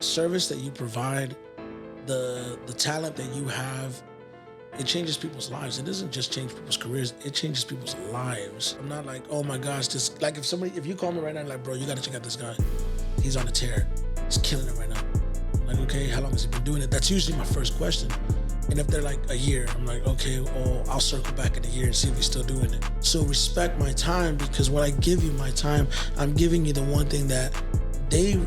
service that you provide, the talent that you have, it changes people's lives. It doesn't just change people's careers, it changes people's lives. I'm not like, oh my gosh, just like if you call me right now, like, bro, you gotta check out this guy. He's on a tear. He's killing it right now. I'm like, okay, how long has he been doing it? That's usually my first question. And if they're like a year, I'm like, okay, well, I'll circle back in a year and see if he's still doing it. So respect my time, because when I give you my time, I'm giving you the one thing that they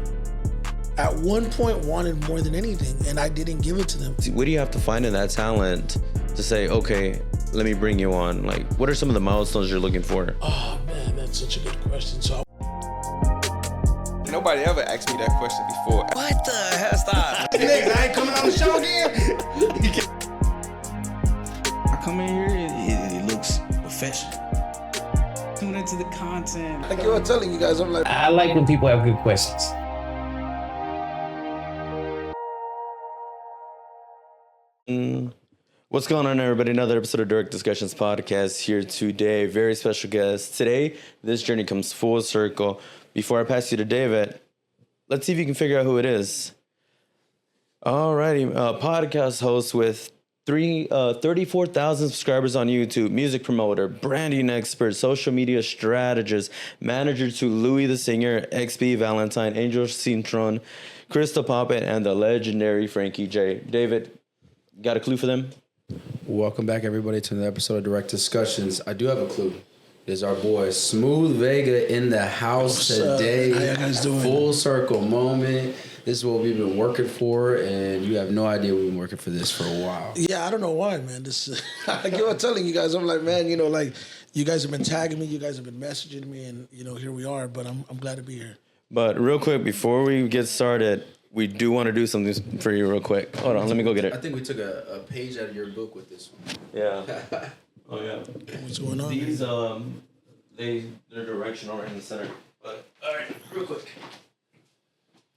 at one point wanted more than anything, and I didn't give it to them. What do you have to find in that talent to say, okay, let me bring you on? Like, what are some of the milestones you're looking for? Oh man, that's such a good question. So nobody ever asked me that question before. What the hell? Stop. Nigga, I ain't coming on the show again. I come in here, it looks professional. Tune into the content. Like you were telling you guys, I'm like, I like when people have good questions. What's going on, everybody? Another episode of Direct Discussions Podcast here today. Very special guest. Today, this journey comes full circle. Before I pass you to David, let's see if you can figure out who it is. Alrighty, podcast host with 34,000 subscribers on YouTube, music promoter, branding expert, social media strategist, manager to Louie TheSinger, Xbvalentine, Angel Cintron, Krystall Poppin, and the legendary Frankie J. David, got a clue for them? Welcome back, everybody, to another episode of Direct Discussions. I do have a clue. There's our boy Smoothvega in the house today. How you guys doing? Full circle moment. This is what we've been working for, and you have no idea we've been working for this for a while. yeah, I don't know why, man. This, like I was telling you guys, I'm like, man, you know, like you guys have been tagging me, you guys have been messaging me, and you know, here we are. But I'm glad to be here. But real quick, before we get started, we do want to do something for you real quick. Hold on, let me go get I it. think we took a page out of your book with this one. Yeah. Oh, yeah. What's going on? These, they're directional right in the center. But, all right, real quick.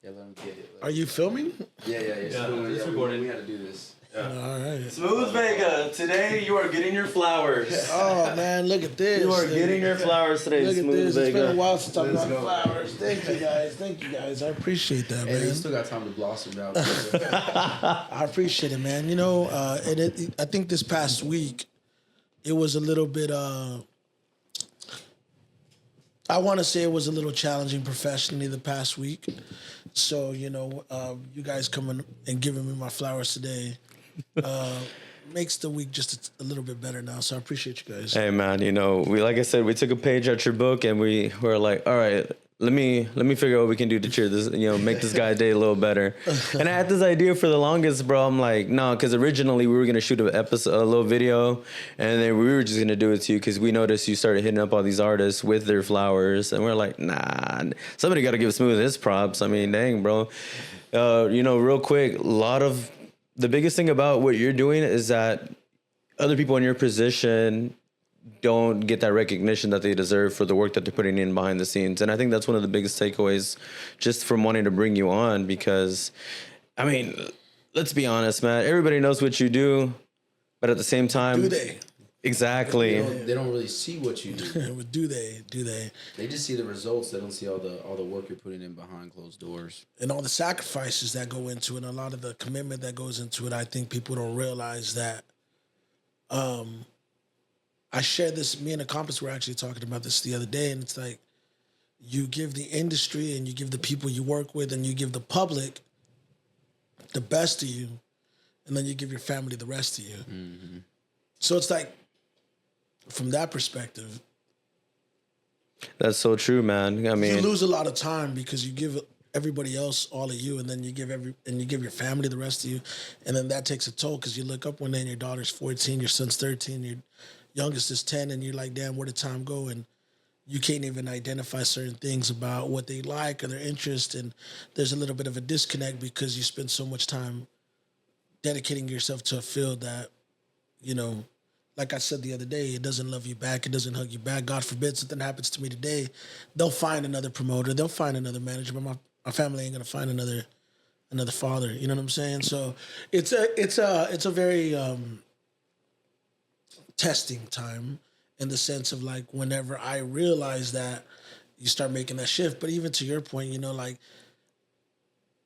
Yeah, let him get it. Are you filming? Yeah. It's recorded. We had to do this. All right. Smoothvega, today you are getting your flowers. Oh man, look at this. You are getting your flowers today, Look at this. It's been a Smoothvega. while since I've Let's got go. flowers. Thank you guys. Thank you guys. I appreciate that, Hey, we man. still got time to blossom out. I appreciate it, man. You know, I think this past week, it was a little bit, I want to say it was a little challenging professionally the past week. So, you know, you guys coming and giving me my flowers today makes the week just a little bit better now. So I appreciate you guys. Hey man, you know, like I said, we took a page out your book and we were like, all right, let me figure out what we can do to cheer this, you know, make this guy's day a little better. And I had this idea for the longest, bro. I'm like, no, because originally we were gonna shoot a little video, and then we were just gonna do it to you because we noticed you started hitting up all these artists with their flowers, and we're like, nah, somebody got to give Smooth his props. I mean, dang, bro. You know, real quick, the biggest thing about what you're doing is that other people in your position don't get that recognition that they deserve for the work that they're putting in behind the scenes. And I think that's one of the biggest takeaways just from wanting to bring you on, because, I mean, let's be honest, man. Everybody knows what you do, but at the same time... Do they? Exactly. They don't really see what you do. Do they? Do they? They just see the results. They don't see all the work you're putting in behind closed doors. And all the sacrifices that go into it, and a lot of the commitment that goes into it. I think people don't realize that. I shared this, me and a compass were actually talking about this the other day, and it's like, you give the industry and you give the people you work with and you give the public the best of you, and then you give your family the rest of you. Mm-hmm. So it's like, from that perspective, That's so true, man. I mean, you lose a lot of time because you give everybody else all of you, and then you give your family the rest of you, and then that takes a toll because you look up one day and your daughter's 14, your son's 13, your youngest is 10, and you're like, damn, where did time go? And you can't even identify certain things about what they like or their interest, and there's a little bit of a disconnect because you spend so much time dedicating yourself to a field that, you know, like I said the other day, it doesn't love you back. It doesn't hug you back. God forbid something happens to me today. They'll find another promoter. They'll find another manager, but my family ain't gonna find another father. You know what I'm saying? So it's a very testing time in the sense of like whenever I realize that you start making that shift. But even to your point, you know, like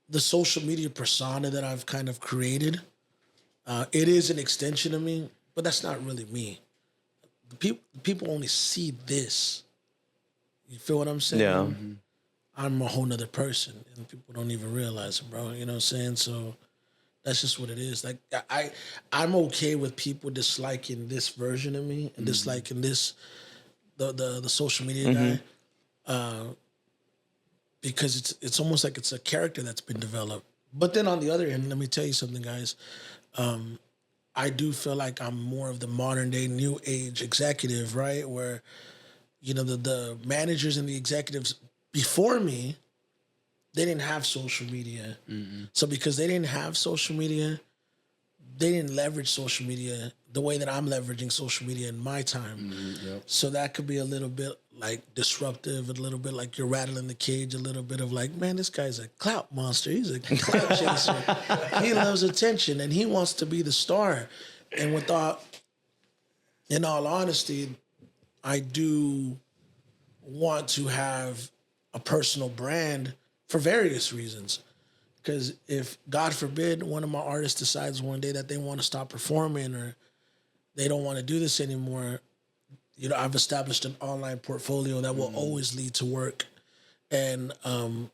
the social media persona that I've kind of created, it is an extension of me, but that's not really me. People only see this. You feel what I'm saying? Yeah. I'm a whole nother person, and people don't even realize it, bro. You know what I'm saying? So that's just what it is. Like I'm okay with people disliking this version of me and disliking this the social media guy, because it's almost like it's a character that's been developed. But then on the other end, let me tell you something, guys. I do feel like I'm more of the modern day new age executive, right? Where, you know, the managers and the executives before me, they didn't have social media. So because they didn't have social media, they didn't leverage social media the way that I'm leveraging social media in my time. So that could be a little bit like disruptive, a little bit like you're rattling the cage, a little bit of like, man, this guy's a clout monster. He's a clout chaser. He loves attention and he wants to be the star. And in all honesty, I do want to have a personal brand for various reasons. Because if, God forbid, one of my artists decides one day that they want to stop performing or they don't want to do this anymore, you know, I've established an online portfolio that will always lead to work. And I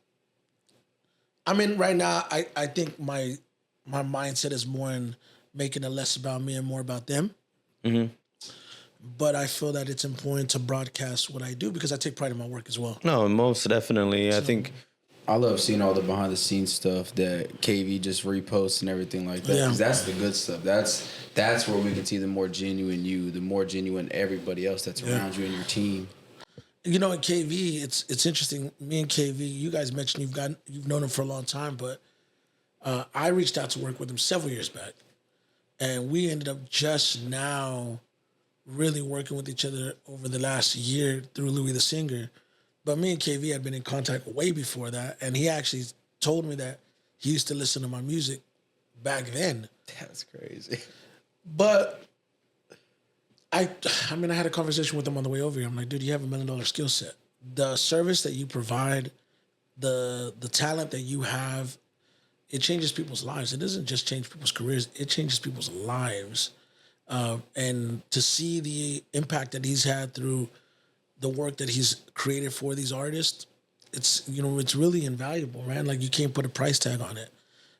mean, right now, I think my mindset is more in making it less about me and more about them. But I feel that it's important to broadcast what I do because I take pride in my work as well. No, most definitely. I think I love seeing all the behind the scenes stuff that KV just reposts and everything like that. 'Cause that's the good stuff. That's where we can see the more genuine you, the more genuine everybody else that's around you and your team. You know, at KV, it's interesting. Me and KV, you guys mentioned you've known him for a long time, but I reached out to work with him several years back, and we ended up just now really working with each other over the last year through Louie TheSinger. But me and KV had been in contact way before that, and he actually told me that he used to listen to my music back then. That's crazy. But I mean, I had a conversation with him on the way over here. I'm like, dude, you have $1 million skill set. The service that you provide, the talent that you have, it changes people's lives. It doesn't just change people's careers. It changes people's lives. And to see the impact that he's had through the work that he's created for these artists, it's really invaluable, man. Like, you can't put a price tag on it.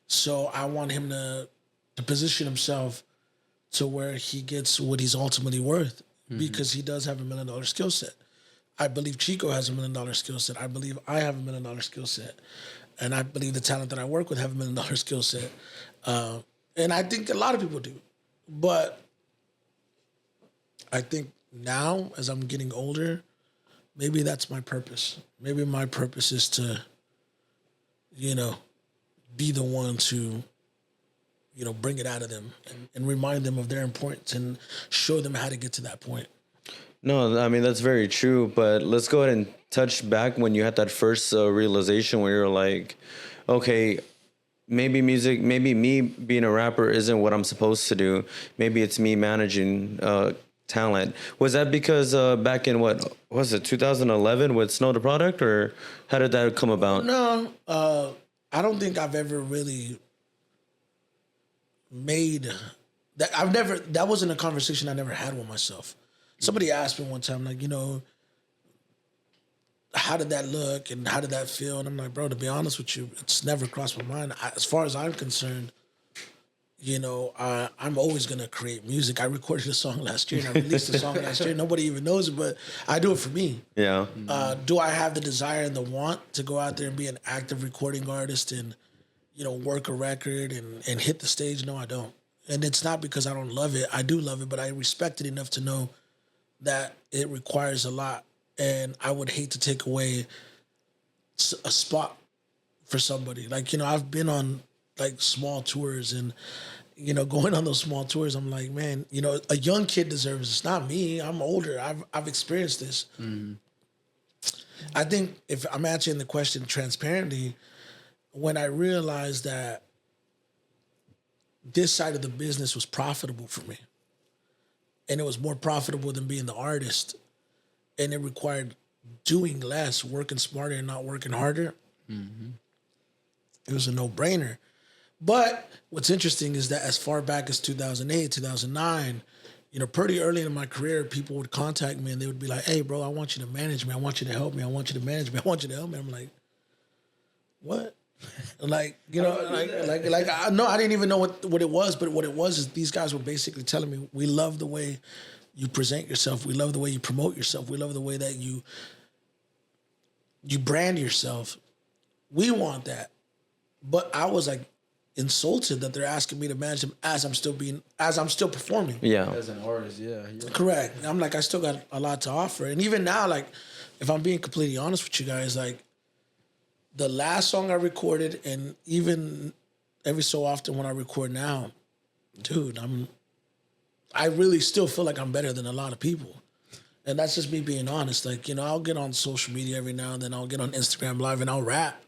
So I want him to position himself to where he gets what he's ultimately worth, because he does have $1 million skill set. I believe Chico has $1 million skill set. I believe I have $1 million skill set. And I believe the talent that I work with have $1 million skill set. And I think a lot of people do. But I think now, as I'm getting older, maybe that's my purpose. Maybe my purpose is to, be the one to, bring it out of them and remind them of their importance and show them how to get to that point. No, I mean, that's very true. But let's go ahead and touch back when you had that first realization where you're like, okay, maybe me being a rapper isn't what I'm supposed to do. Maybe it's me managing talent. Was that because back in, what was it, 2011 with Snow the Product, or how did that come about? No, I don't think I've ever really made that. That wasn't a conversation I never had with myself. Somebody asked me one time, like, how did that look and how did that feel? And I'm like, bro, to be honest with you, it's never crossed my mind. As far as I'm concerned, I'm always going to create music. I recorded a song last year and I released a song last year. Nobody even knows it, but I do it for me. Yeah. Do I have the desire and the want to go out there and be an active recording artist and, work a record and hit the stage? No, I don't. And it's not because I don't love it. I do love it, but I respect it enough to know that it requires a lot. And I would hate to take away a spot for somebody. Like, I've been on like small tours and, going on those small tours, I'm like, man, a young kid deserves this, not me. I'm older. I've experienced this. I think if I'm answering the question transparently, when I realized that this side of the business was profitable for me, and it was more profitable than being the artist, and it required doing less, working smarter and not working harder, It was a no-brainer. But what's interesting is that as far back as 2008, 2009, you know, pretty early in my career, people would contact me and they would be like, hey, bro, I want you to manage me. I want you to help me. I want you to manage me. I want you to help me. I'm like, what? Like, you know, I didn't even know what it was, but what it was is these guys were basically telling me, we love the way you present yourself. We love the way you promote yourself. We love the way that you brand yourself. We want that. But I was like insulted that they're asking me to manage them as I'm still performing. Yeah. As an artist, yeah. Correct. I'm like, I still got a lot to offer. And even now, like, if I'm being completely honest with you guys, like, the last song I recorded, and even every so often when I record now, dude, I really still feel like I'm better than a lot of people. And that's just me being honest. Like, you know, I'll get on social media every now and then. I'll get on Instagram Live and I'll rap.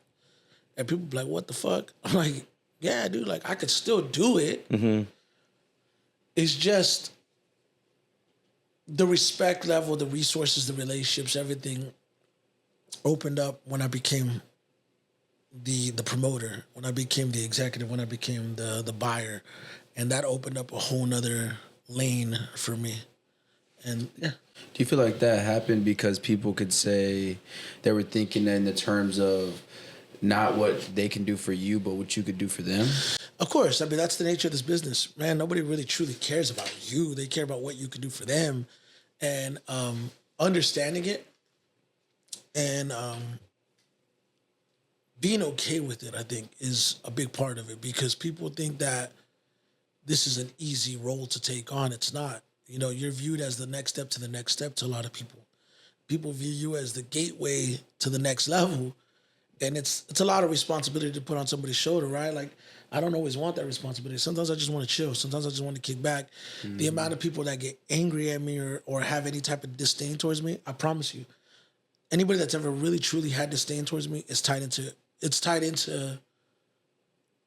And people be like, what the fuck? I'm like, yeah, dude, like, I could still do it. Mm-hmm. It's just the respect level, the resources, the relationships, everything opened up when I became the promoter, when I became the executive, when I became the buyer. And that opened up a whole nother lane for me. And yeah. Do you feel like that happened because people could say they were thinking in the terms of not what they can do for you, but what you could do for them? Of course. I mean, that's the nature of this business. Man, nobody really truly cares about you. They care about what you can do for them. And understanding it and being okay with it, I think, is a big part of it, because people think that this is an easy role to take on. It's not. You know, you're viewed as the next step to the next step to a lot of people. People view you as the gateway to the next level. And it's a lot of responsibility to put on somebody's shoulder, right? Like, I don't always want that responsibility. Sometimes I just want to chill. Sometimes I just want to kick back. Mm-hmm. The amount of people that get angry at me or have any type of disdain towards me, I promise you, anybody that's ever really truly had disdain towards me is tied into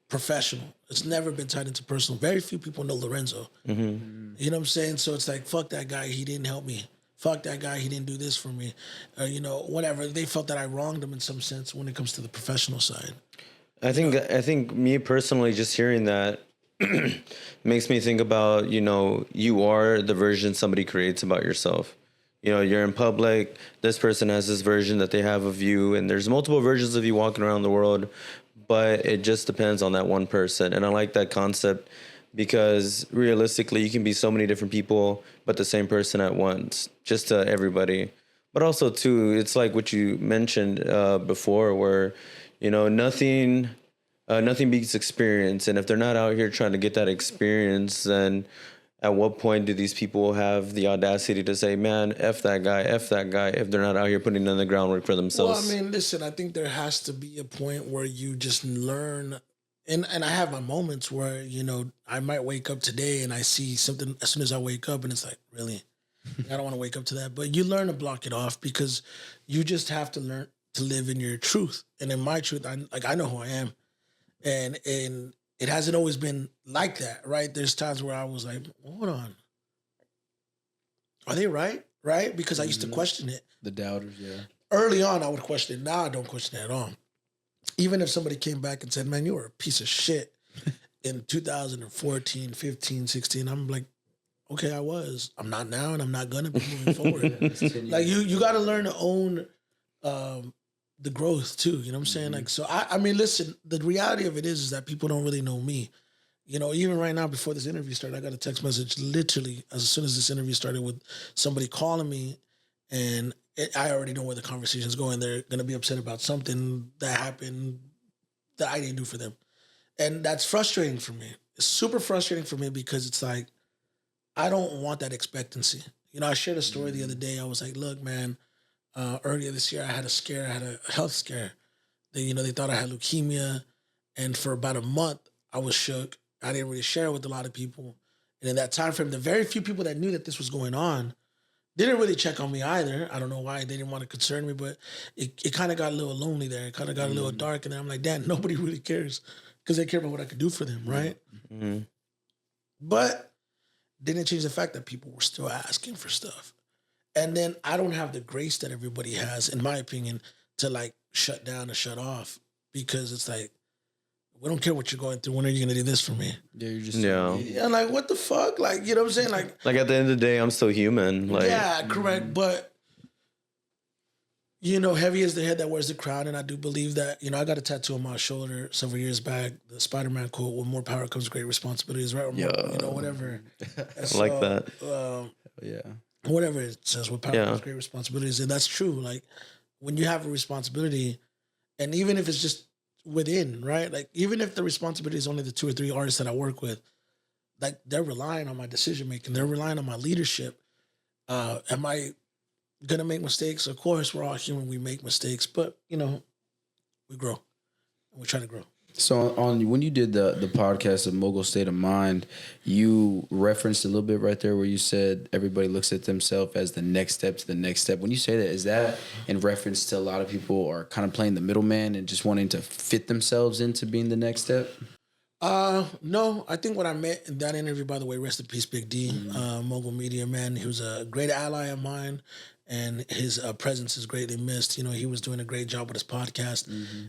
professional. It's never been tied into personal. Very few people know Lorenzo. Mm-hmm. You know what I'm saying? So it's like, fuck that guy, he didn't help me. Fuck that guy, he didn't do this for me. You know, whatever. They felt that I wronged them in some sense when it comes to the professional side. I think me personally, just hearing that makes me think about, you know, you are the version somebody creates about yourself. You know, you're in public, this person has this version that they have of you, and there's multiple versions of you walking around the world, but it just depends on that one person. And I like that concept because realistically, you can be so many different people, but the same person at once, just to everybody. But also, too, it's like what you mentioned before, where, you know, nothing beats experience. And if they're not out here trying to get that experience, then at what point do these people have the audacity to say, man, F that guy, if they're not out here putting in the groundwork for themselves? Well, I mean, listen, I think there has to be a point where you just learn. And I have my moments where, you know, I might wake up today and I see something as soon as I wake up and it's like, really? I don't want to wake up to that. But you learn to block it off because you just have to learn to live in your truth. And in my truth, I know who I am. And it hasn't always been like that, right? There's times where I was like, hold on. Are they right? Right? Because I used to question it. The doubters, yeah. Early on, I would question it. Now I don't question it at all. Even if somebody came back and said, man, you were a piece of shit in 2014, 15, 16, I'm like, okay, I was. I'm not now, and I'm not going to be moving forward. Like, you got to learn to own the growth, too. You know what I'm saying? Mm-hmm. Like, so, I mean, listen, the reality of it is that people don't really know me. You know, even right now, before this interview started, I got a text message literally as soon as this interview started with somebody calling me, and I already know where the conversation's going. They're going to be upset about something that happened that I didn't do for them. And that's frustrating for me. It's super frustrating for me because it's like, I don't want that expectancy. You know, I shared a story the other day. I was like, look, man, earlier this year, I had a health scare. They thought I had leukemia. And for about a month, I was shook. I didn't really share it with a lot of people. And in that time frame, the very few people that knew that this was going on didn't really check on me either. I don't know why. They didn't want to concern me, but it kind of got a little lonely there. It kind of got a little dark. And then I'm like, damn, nobody really cares because they care about what I could do for them, right? Mm-hmm. But didn't change the fact that people were still asking for stuff. And then I don't have the grace that everybody has, in my opinion, to like shut down or shut off, because it's like, we don't care what you're going through. When are you gonna do this for me? Yeah, you're just Yeah, like what the fuck? Like, you know what I'm saying? Like at the end of the day, I'm still human. Like, yeah, correct. But you know, heavy is the head that wears the crown, and I do believe that. You know, I got a tattoo on my shoulder several years back, the Spider-Man quote: "With more power comes great responsibilities." Right? Or more, you know, whatever. I like that. yeah. Whatever it says, with power comes great responsibilities, and that's true. Like when you have a responsibility, and even if it's just within, right? Like even if the responsibility is only the 2 or 3 artists that I work with, like they're relying on my decision making, they're relying on my leadership. Am I gonna make mistakes? Of course, we're all human. We make mistakes, but you know, we grow. We're trying to grow. So on when you did the podcast of Mogul State of Mind, you referenced a little bit right there where you said everybody looks at themselves as the next step to the next step. When you say that, is that in reference to a lot of people are kind of playing the middleman and just wanting to fit themselves into being the next step? No, I think what I meant in that interview, by the way, rest in peace, Big D, Mogul Media man. He was a great ally of mine, and his presence is greatly missed. You know, he was doing a great job with his podcast.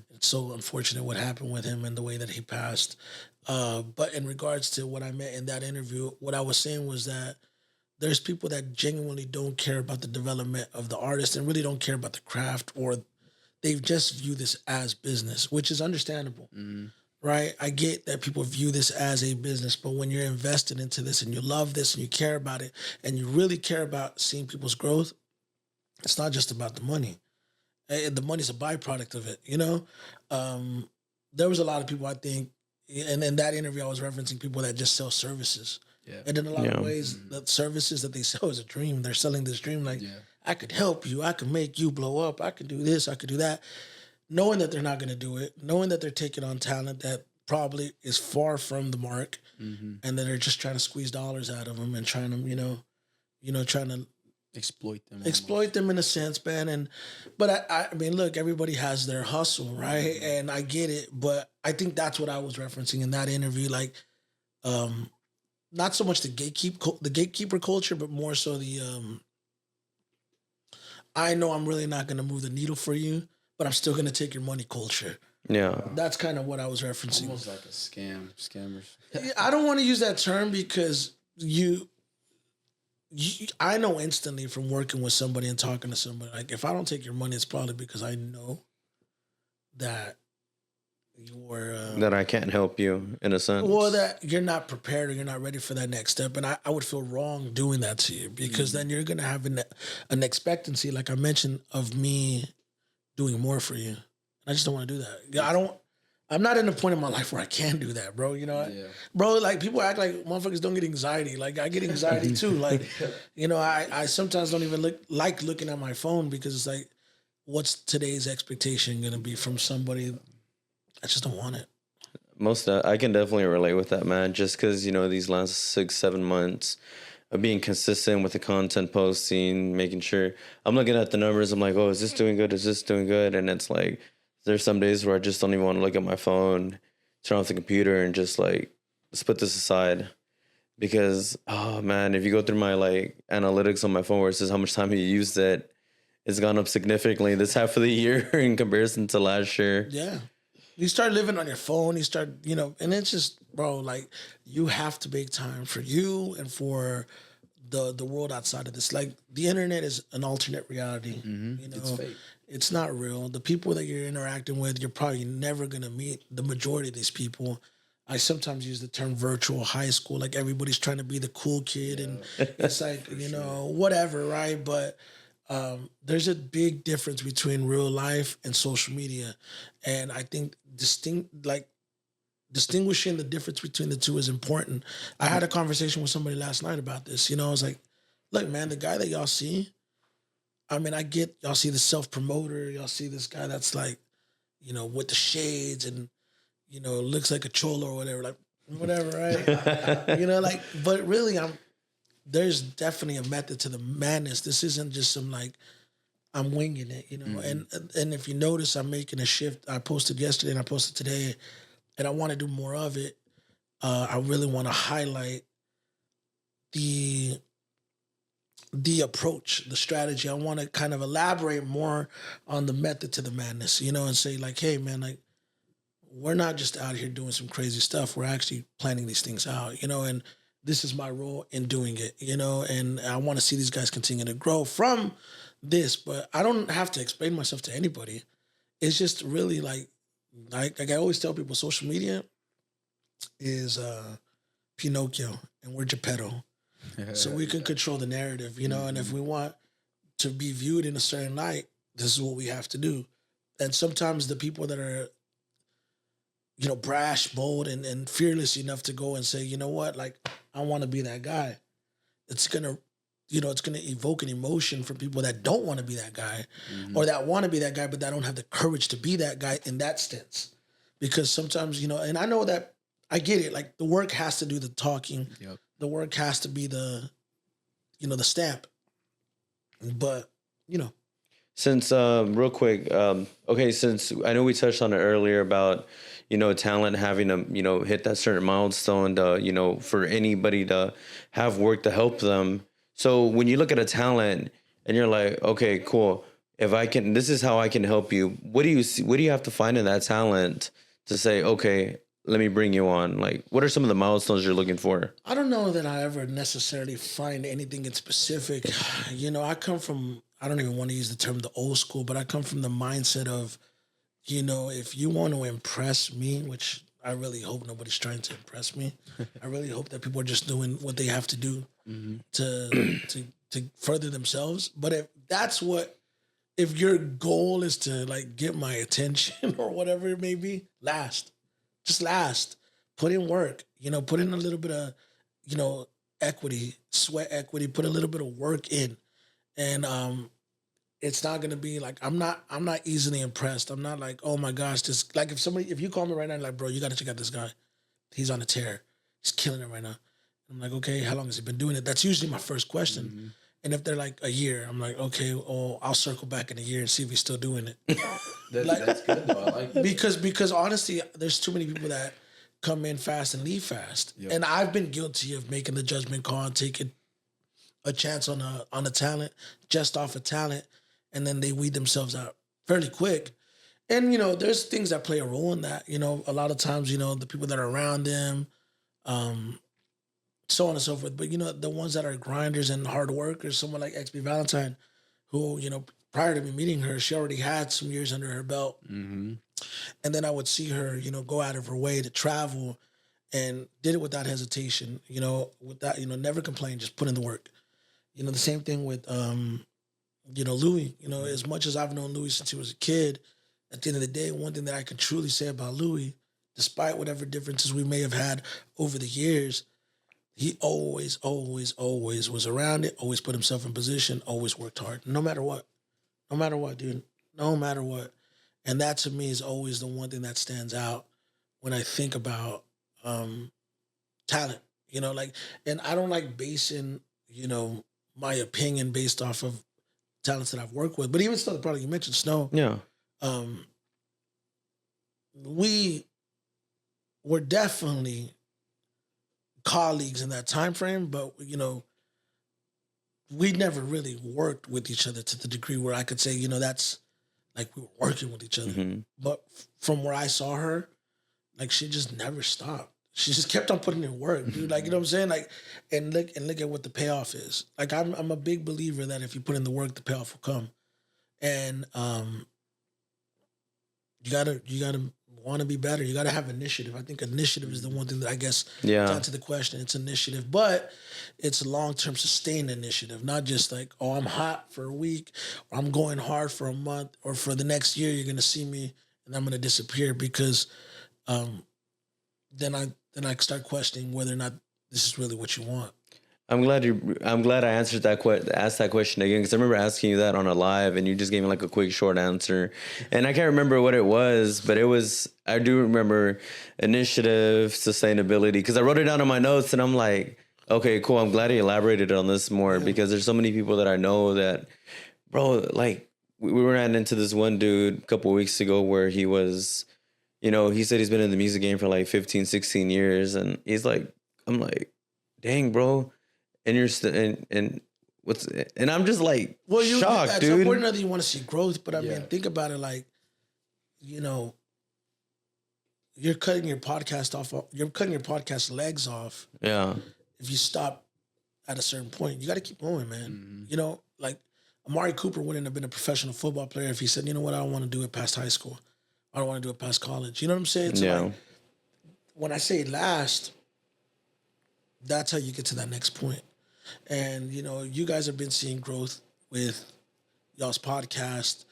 It's so unfortunate what happened with him and the way that he passed. But in regards to what I meant in that interview, what I was saying was that there's people that genuinely don't care about the development of the artist and really don't care about the craft, or they just view this as business, which is understandable. Right? I get that people view this as a business, but when you're invested into this and you love this and you care about it and you really care about seeing people's growth, it's not just about the money. The money's a byproduct of it, you know? There was a lot of people, I think, and in that interview I was referencing people that just sell services. Yeah. And in a lot of ways, the services that they sell is a dream. They're selling this dream like, I could help you, I could make you blow up, I could do this, I could do that. Knowing that they're not going to do it, knowing that they're taking on talent that probably is far from the mark, and that they're just trying to squeeze dollars out of them and trying to, trying to exploit them in a sense, man. But I mean, look, everybody has their hustle, right? And I get it, but I think that's what I was referencing in that interview, like, not so much the gatekeeper culture, but more so the, I know I'm really not going to move the needle for you, but I'm still going to take your money culture. Yeah. That's kind of what I was referencing. Almost like a scammers. I don't want to use that term because I know instantly from working with somebody and talking to somebody, like if I don't take your money, it's probably because I know that you're... that I can't help you in a sense. Well, that you're not prepared or you're not ready for that next step. And I would feel wrong doing that to you because then you're going to have an expectancy, like I mentioned, of me doing more for you. And I just don't want to do that. Yeah, I'm not in a point in my life where I can do that, bro. You know, bro, like people act like motherfuckers don't get anxiety. Like I get anxiety too. Like, you know, I sometimes don't even like looking at my phone because it's like, what's today's expectation going to be from somebody? I just don't want it. I can definitely relate with that, man. Just because, you know, these last 6-7 months of being consistent with the content posting, making sure I'm looking at the numbers. I'm like, oh, is this doing good? Is this doing good? And it's like, there's some days where I just don't even want to look at my phone, turn off the computer and just like, let's put this aside. Because, oh man, if you go through my like analytics on my phone where it says how much time you used it, it's gone up significantly this half of the year in comparison to last year. Yeah. You start living on your phone, you start, you know, and it's just, bro, like, you have to make time for you and for the world outside of this. Like, the internet is an alternate reality. You know, it's fake. It's not real. The people that you're interacting with, you're probably never going to meet the majority of these people. I sometimes use the term virtual high school, like everybody's trying to be the cool kid, and it's like, you know, whatever, right? But there's a big difference between real life and social media. And I think distinguishing the difference between the two is important. I had a conversation with somebody last night about this. You know, I was like, look, man, the guy that y'all see, I mean, I get y'all see the self-promoter, y'all see this guy that's like, you know, with the shades and, you know, looks like a cholo or whatever, like whatever, right? You know, like, but really there's definitely a method to the madness. This isn't just some like, I'm winging it, you know? And if you notice, I'm making a shift. I posted yesterday and I posted today, and I want to do more of it. I really want to highlight the approach, the strategy. I want to kind of elaborate more on the method to the madness, you know, and say like, hey man, like, we're not just out here doing some crazy stuff. We're actually planning these things out, and this is my role in doing it, and I want to see these guys continue to grow from this, but I don't have to explain myself to anybody. It's just really like I always tell people, social media is Pinocchio and we're Geppetto. So we can control the narrative, and if we want to be viewed in a certain light, this is what we have to do. And sometimes the people that are, brash, bold, and fearless enough to go and say, you know what, like, I want to be that guy. It's going to, it's going to evoke an emotion from people that don't want to be that guy or that want to be that guy, but that don't have the courage to be that guy in that stance. Because sometimes, and I know that I get it. Like, the work has to do the talking. Yep. The work has to be the stamp. But, Since real quick, okay, since I know we touched on it earlier about, talent having to, hit that certain milestone to, for anybody to have work to help them. So when you look at a talent and you're like, okay, cool. If I can, this is how I can help you. What do you see? What do you have to find in that talent to say, okay, let me bring you on? Like, what are some of the milestones you're looking for? I don't know that I ever necessarily find anything in specific. I come from, I don't even want to use the term the old school, but I come from the mindset of, if you want to impress me, which I really hope nobody's trying to impress me. I really hope that people are just doing what they have to do to further themselves. But if your goal is to like get my attention or whatever it may be, just last. Put in work, put in a little bit of, equity, sweat equity, put a little bit of work in. And it's not gonna be like I'm not easily impressed. I'm not like, oh my gosh, just like if you call me right now, like, bro, you gotta check out this guy. He's on a tear. He's killing it right now. I'm like, okay, how long has he been doing it? That's usually my first question. And if they're like a year, I'm like, okay, well, I'll circle back in a year and see if he's still doing it. That's good though. I like that. Because honestly, there's too many people that come in fast and leave fast. Yep. And I've been guilty of making the judgment call and taking a chance on a talent, just off of talent, and then they weed themselves out fairly quick. And, there's things that play a role in that. A lot of times, the people that are around them, so on and so forth. But, the ones that are grinders and hard workers, someone like Xbvalentine, who, prior to me meeting her, she already had some years under her belt. And then I would see her, go out of her way to travel and did it without hesitation, without, never complained, just put in the work. The same thing with, Louie, as much as I've known Louie since he was a kid, at the end of the day, one thing that I can truly say about Louie, despite whatever differences we may have had over the years, he always, always, always was around it, always put himself in position, always worked hard, no matter what. No matter what, dude. No matter what. And that to me is always the one thing that stands out when I think about talent, and I don't like basing, my opinion based off of talents that I've worked with. But even still, probably you mentioned Snow. Yeah. We were definitely colleagues in that time frame, but we never really worked with each other to the degree where I could say, that's like we were working with each other. But from where I saw her, like she just never stopped. She just kept on putting in work, dude. Like, you know what I'm saying? Like, and look at what the payoff is. Like, I'm a big believer that if you put in the work, the payoff will come. And you gotta want to be better. You gotta have initiative. I think initiative is the one thing that I guess to answer the question. It's initiative, but it's a long-term sustained initiative, not just like, oh, I'm hot for a week, or I'm going hard for a month, or for the next year you're gonna see me and I'm gonna disappear because then I start questioning whether or not this is really what you want. I'm glad I asked that question again, because I remember asking you that on a live and you just gave me like a quick short answer. And I can't remember what it was, but I do remember initiative, sustainability, because I wrote it down in my notes and I'm like, okay, cool. I'm glad he elaborated on this more because there's so many people that I know that, bro, like we ran into this one dude a couple of weeks ago where he was, he said he's been in the music game for like 15, 16 years. And he's like, I'm like, dang, bro. And you're and I'm just like, shocked, dude. It's important that you want to see growth, but I mean, think about it like, you're cutting your podcast off. You're cutting your podcast legs off. Yeah. If you stop at a certain point, you got to keep going, man. You know, like Amari Cooper wouldn't have been a professional football player if he said, you know what, I don't want to do it past high school. I don't want to do it past college. You know what I'm saying? So like, when I say last, that's how you get to that next point. And, you know, you guys have been seeing growth with y'all's podcast,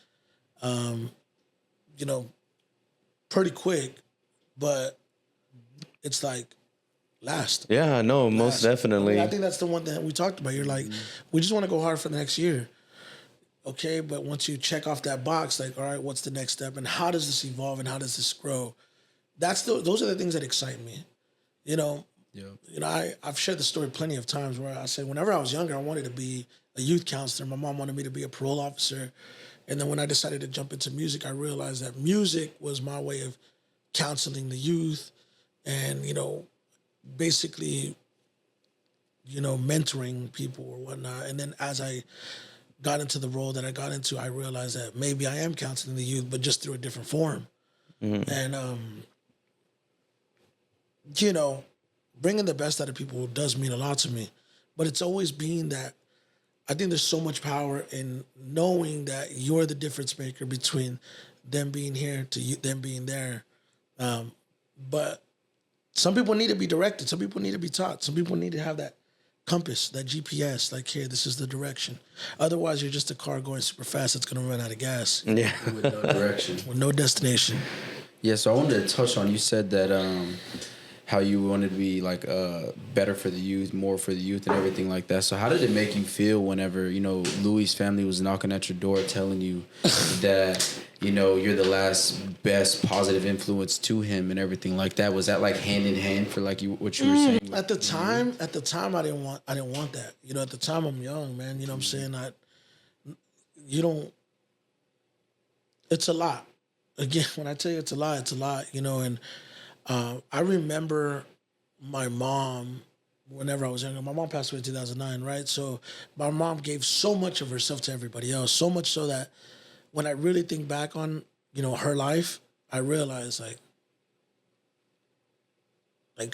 you know, pretty quick, but it's like last. Yeah, no, most definitely. I think that's the one that we talked about. You're like, we just want to go hard for the next year. Okay, but once you check off that box, like, all right, what's the next step? And how does this evolve and how does this grow? Those are the things that excite me. You know, I've shared the story plenty of times where I say whenever I was younger, I wanted to be a youth counselor. My mom wanted me to be a parole officer. And then when I decided to jump into music, I realized that music was my way of counseling the youth and, you know, basically, you know, mentoring people or whatnot. And then as I got into the role that I got into, I realized that maybe I am counseling the youth, but just through a different form. And, you know, bringing the best out of people does mean a lot to me. But it's always been that I think there's so much power in knowing that you're the difference maker between them being here to you, them being there. But some people need to be directed. Some people need to be taught. Some people need to have that compass, that GPS, like, here, this is the direction. Otherwise, you're just a car going super fast that's going to run out of gas. Yeah. With no direction. With no destination. Yeah, so I wanted to touch on, you said that how you wanted to be like better for the youth, more for the youth and everything like that. So how did it make you feel whenever, you know, Louie's family was knocking at your door telling you that, you know, you're the last best positive influence to him and everything like that? Was that like hand in hand for like what you were saying? At the time, I didn't want that. You know, at the time I'm young, man. You know what I'm saying? It's a lot. Again, when I tell you it's a lot, you know, and I remember my mom, whenever I was younger, my mom passed away in 2009, right? So my mom gave so much of herself to everybody else, so much so that when I really think back on, you know, her life, I realized like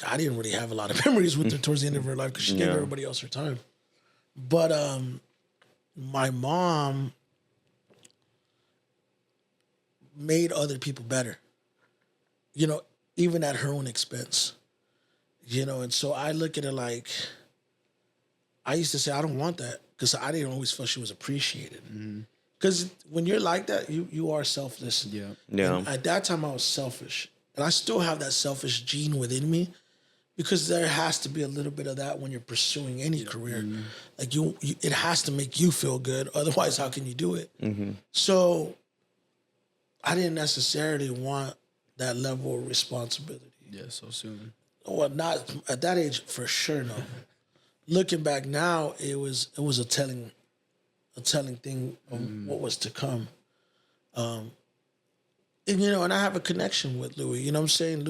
I didn't really have a lot of memories with her towards the end of her life because she gave everybody else her time. But my mom made other people better, you know, even at her own expense, you know. And so I look at it like, I used to say, I don't want that because I didn't always feel she was appreciated. Because when you're like that, you are selfless. Yeah. And at that time, I was selfish. And I still have that selfish gene within me because there has to be a little bit of that when you're pursuing any career. Like it has to make you feel good. Otherwise, how can you do it? So I didn't necessarily want that level of responsibility. Yeah, so soon. Well, not at that age, for sure, no. Looking back now, it was a telling thing of what was to come. And, you know, and I have a connection with Louie. You know what I'm saying?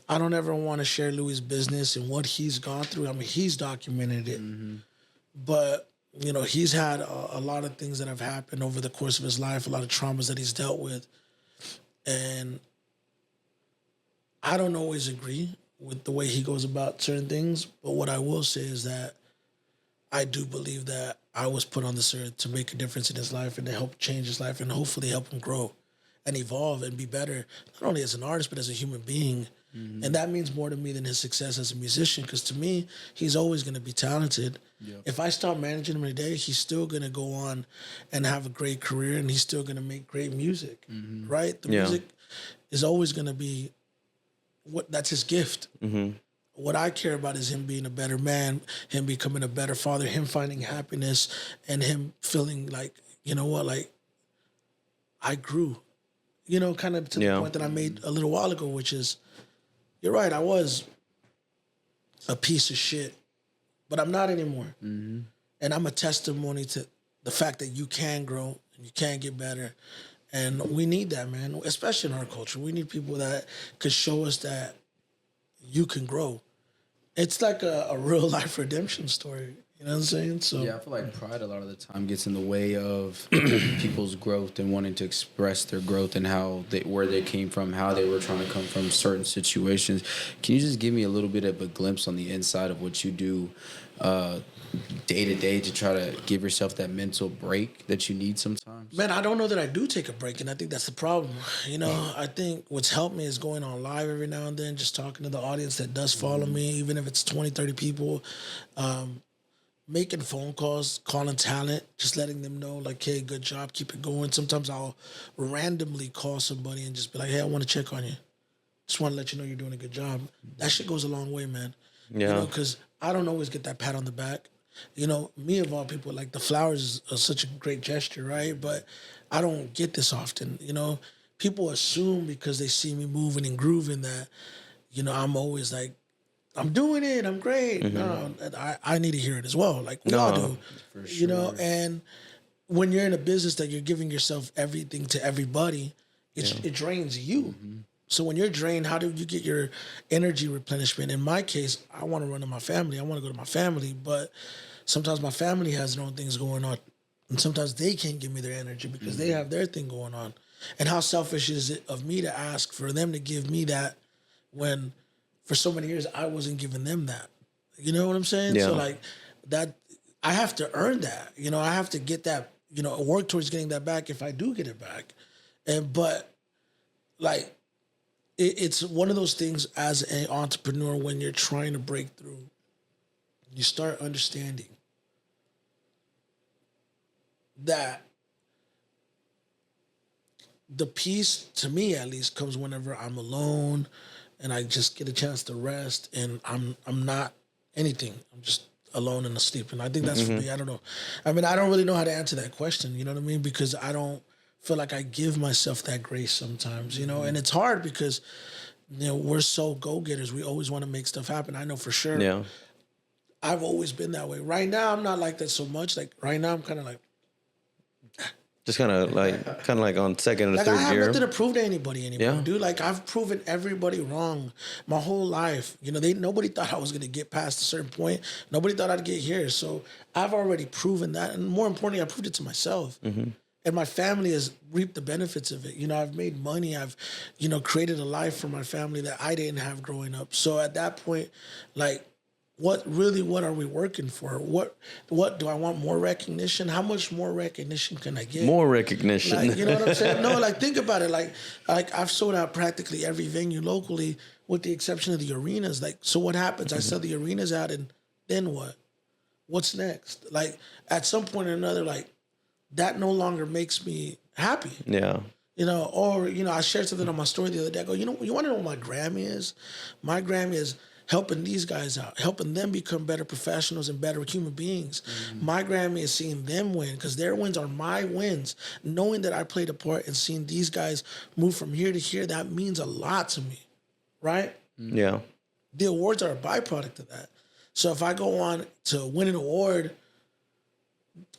I don't ever want to share Louie's business and what he's gone through. I mean, he's documented it. But, you know, he's had a lot of things that have happened over the course of his life, a lot of traumas that he's dealt with. And I don't always agree with the way he goes about certain things. But what I will say is that I do believe that I was put on this earth to make a difference in his life and to help change his life and hopefully help him grow and evolve and be better, not only as an artist, but as a human being. And that means more to me than his success as a musician, because to me, he's always going to be talented. If I stop managing him today, he's still going to go on and have a great career, and he's still going to make great music, right? The music is always going to be that's his gift. What I care about is him being a better man, him becoming a better father, him finding happiness, and him feeling like, you know what, like I grew, you know, kind of to the point that I made a little while ago, which is, you're right, I was a piece of shit, but I'm not anymore. And I'm a testimony to the fact that you can grow and you can get better. And we need that, man, especially in our culture. We need people that could show us that you can grow. It's like a real life redemption story. You know what I'm saying? So Yeah, I feel like pride a lot of the time gets in the way of people's growth and wanting to express their growth and where they came from, how they were trying to come from certain situations. Can you just give me a little bit of a glimpse on the inside of what you do day to day to try to give yourself that mental break that you need sometimes? Man, I don't know that I do take a break, and I think that's the problem. You know, I think what's helped me is going on live every now and then, just talking to the audience that does follow me, even if it's 20, 30 people. Making phone calls, calling talent, just letting them know, like, hey, good job, keep it going. Sometimes I'll randomly call somebody and just be like, hey, I want to check on you. Just want to let you know you're doing a good job. That shit goes a long way, man. Yeah. You know, because I don't always get that pat on the back. You know, me of all people, like the flowers is such a great gesture, right? But I don't get this often. You know, people assume because they see me moving and grooving that, you know, I'm always like, I'm doing it, I'm great. No, I need to hear it as well. Like we all do. For sure. You know, and when you're in a business that you're giving yourself everything to everybody, it drains you. So when you're drained, how do you get your energy replenishment? In my case, I want to run to my family. I want to go to my family, but sometimes my family has their own things going on. And sometimes they can't give me their energy because they have their thing going on. And how selfish is it of me to ask for them to give me that when for so many years I wasn't giving them that? You know what I'm saying? Yeah. So like that, I have to earn that. You know, I have to get that, you know, work towards getting that back if I do get it back. But like, it's one of those things as an entrepreneur when you're trying to break through, you start understanding that the peace, to me at least, comes whenever I'm alone and I just get a chance to rest and I'm not anything. I'm just alone and asleep. And I think that's for me. I don't know. I mean, I don't really know how to answer that question, you know what I mean? Because I don't feel like I give myself that grace sometimes, you know? And it's hard because, you know, we're so go-getters. We always want to make stuff happen. I know for sure. Yeah. I've always been that way. Right now, I'm not like that so much. Like right now, I'm kind of like, Just kind of like on second or like I third have gear. nothing to prove to anybody anymore, Yeah. dude. Like I've proven everybody wrong my whole life. You know, nobody thought I was gonna get past a certain point. Nobody thought I'd get here. So I've already proven that, and more importantly, I proved it to myself. And my family has reaped the benefits of it. You know, I've made money. I've, you know, created a life for my family that I didn't have growing up. So at that point, like, what are we working for? What do I want? More recognition? How much more recognition can I get? More recognition. Like, you know what I'm saying? No, like think about it. Like I've sold out practically every venue locally, with the exception of the arenas. Like, so what happens? I sell the arenas out, and then what? What's next? Like at some point or another, like that no longer makes me happy. Yeah. You know, or you know, I shared something on my story the other day. I go, you know, you want to know what my Grammy is? My Grammy is helping these guys out, helping them become better professionals and better human beings. My Grammy is seeing them win because their wins are my wins. Knowing that I played a part and seeing these guys move from here to here, that means a lot to me, right? Yeah. The awards are a byproduct of that. So if I go on to win an award,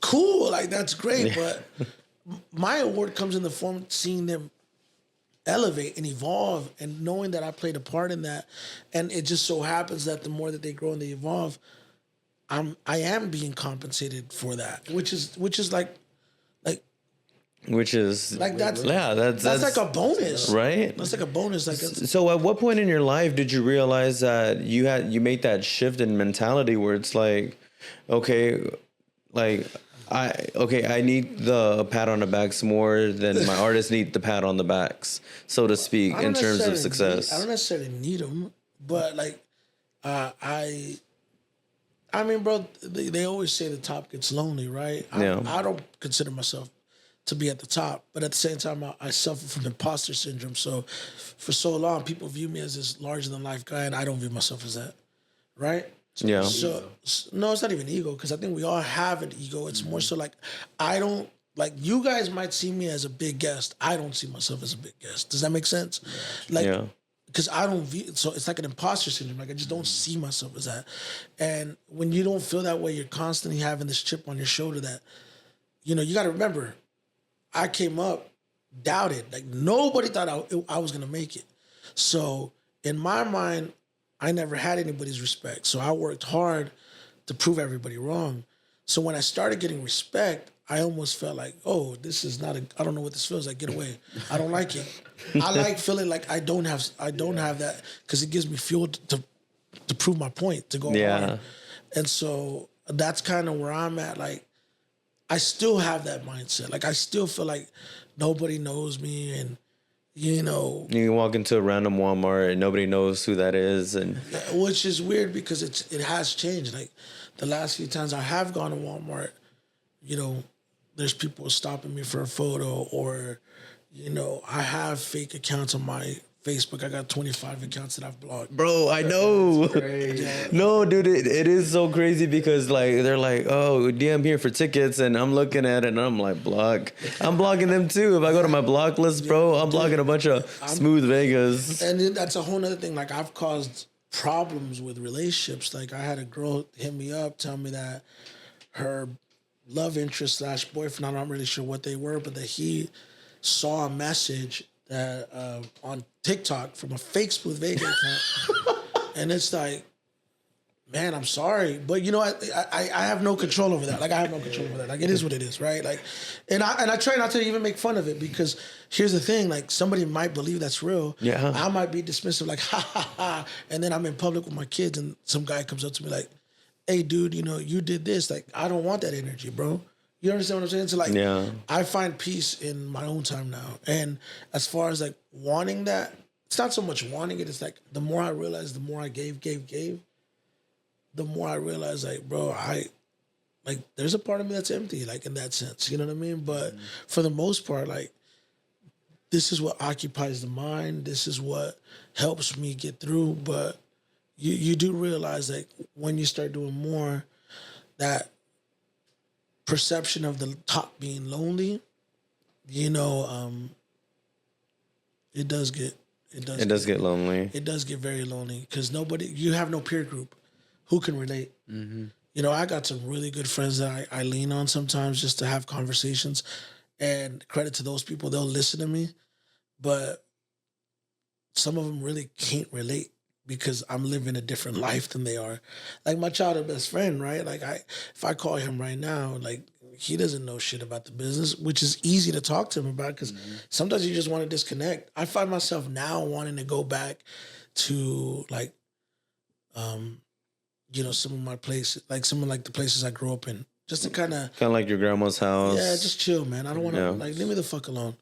cool, like that's great. But my award comes in the form of seeing them elevate and evolve and knowing that I played a part in that. And it just so happens that the more that they grow and they evolve, I am being compensated for that, which is like Which is like that's like a bonus, right? That's like a bonus. Like So at what point in your life did you realize that you made that shift in mentality where it's like, okay, like I need the pat on the backs more than my artists need the pat on the backs, so to speak, in terms of success. I don't necessarily need them, but like I mean, bro, they always say the top gets lonely, right? I don't consider myself to be at the top, but at the same time, I suffer from imposter syndrome. So for so long, people view me as this larger than life guy, and I don't view myself as that, right? Yeah. So no, it's not even ego, because I think we all have an ego. It's more so like I don't like you guys might see me as a big guest. I don't see myself as a big guest. Does that make sense? Like, because I don't view, so it's like an imposter syndrome. Like I just don't see myself as that. And when you don't feel that way, you're constantly having this chip on your shoulder that, you know, you got to remember, I came up doubted. Like nobody thought I was going to make it. So in my mind, I never had anybody's respect. So I worked hard to prove everybody wrong. So when I started getting respect, I almost felt like, oh, this is not I don't know what this feels like. Get away. I don't like it. I like feeling like I don't have that because it gives me fuel to prove my point, to go hard. And so that's kind of where I'm at. Like, I still have that mindset. Like, I still feel like nobody knows me, and you know, you can walk into a random Walmart and nobody knows who that is, and which is weird because it has changed. Like, the last few times I have gone to Walmart, you know, there's people stopping me for a photo, or you know, I have fake accounts on my Facebook. I got 25 accounts that I've blocked. Bro, I know. No, dude, it is so crazy because like they're like, oh, DM here for tickets, and I'm looking at it and I'm like, block. I'm blocking them too. If I go to my block list, bro, I'm blocking a bunch of Smoothvegas. And then that's a whole other thing. Like, I've caused problems with relationships. Like, I had a girl hit me up, tell me that her love interest / boyfriend, I'm not really sure what they were, but that he saw a message that on TikTok from a fake Smoothvega account, and it's like, man, I'm sorry, but you know, I have no control over that. Like, I have no control over that. Like, it is what it is, right? Like, and I try not to even make fun of it, because here's the thing: like, somebody might believe that's real. Yeah, I might be dismissive, like ha ha ha, and then I'm in public with my kids, and some guy comes up to me like, hey, dude, you know, you did this. Like, I don't want that energy, bro. You understand what I'm saying? So, like, I find peace in my own time now. And as far as, like, wanting that, it's not so much wanting it. It's, like, the more I realize, the more I gave, the more I realize, like, bro, there's a part of me that's empty, like, in that sense. You know what I mean? But for the most part, like, this is what occupies the mind. This is what helps me get through. But you do realize, like, when you start doing more, that perception of the top being lonely, you know, it does get lonely. It does get very lonely because you have no peer group who can relate. Mm-hmm. You know, I got some really good friends that I lean on sometimes just to have conversations, and credit to those people, they'll listen to me, but some of them really can't relate because I'm living a different life than they are. Like, my childhood best friend, right? Like, if I call him right now, like, he doesn't know shit about the business, which is easy to talk to him about because sometimes you just want to disconnect. I find myself now wanting to go back to, like, you know, some of my places, like some of, like, the places I grew up in, just to kind of like your grandma's house. Yeah, just chill, man. I don't want to, like, leave me the fuck alone.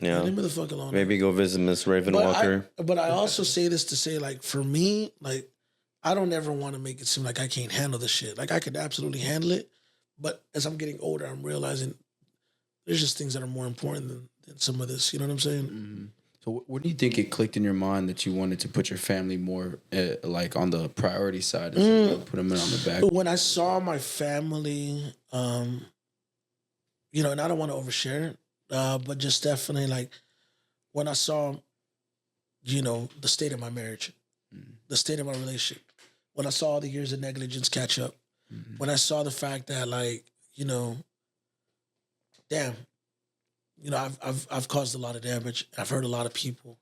Yeah. Leave me the fuck alone. Maybe go visit Miss Raven Walker. But I also say this to say, like, for me, like, I don't ever want to make it seem like I can't handle the shit. Like, I could absolutely handle it. But as I'm getting older, I'm realizing there's just things that are more important than some of this. You know what I'm saying? Mm-hmm. So what do you think it clicked in your mind that you wanted to put your family more like on the priority side instead of put them in on the back? When I saw my family, you know, and I don't want to overshare, but just definitely, like, when I saw, you know, the state of my marriage, the state of my relationship, when I saw the years of negligence catch up, when I saw the fact that, like, you know, damn, you know, I've caused a lot of damage. I've hurt a lot of people,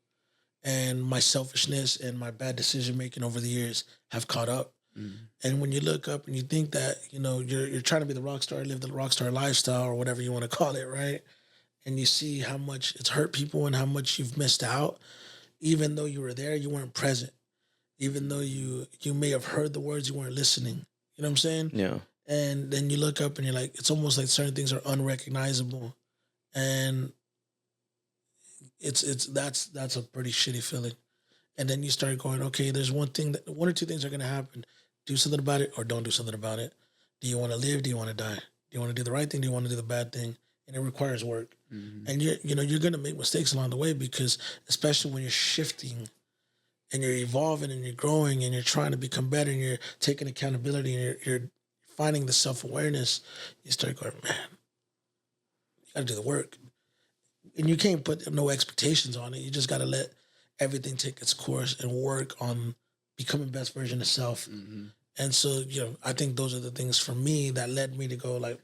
and my selfishness and my bad decision making over the years have caught up. And when you look up and you think that, you know, you're trying to be the rock star, live the rock star lifestyle or whatever you want to call it, right? And you see how much it's hurt people and how much you've missed out, even though you were there, you weren't present. Even though you may have heard the words, you weren't listening. You know what I'm saying? Yeah. And then you look up and you're like, it's almost like certain things are unrecognizable. And that's a pretty shitty feeling. And then you start going, okay, there's one or two things are gonna happen. Do something about it or don't do something about it. Do you want to live? Do you want to die? Do you want to do the right thing? Do you want to do the bad thing? And it requires work. And you're gonna make mistakes along the way, because especially when you're shifting and you're evolving and you're growing and you're trying to become better and you're taking accountability and you're finding the self-awareness, you start going, man, you gotta do the work. And you can't put no expectations on it. You just gotta let everything take its course and work on becoming best version of self. And so, you know, I think those are the things for me that led me to go, like,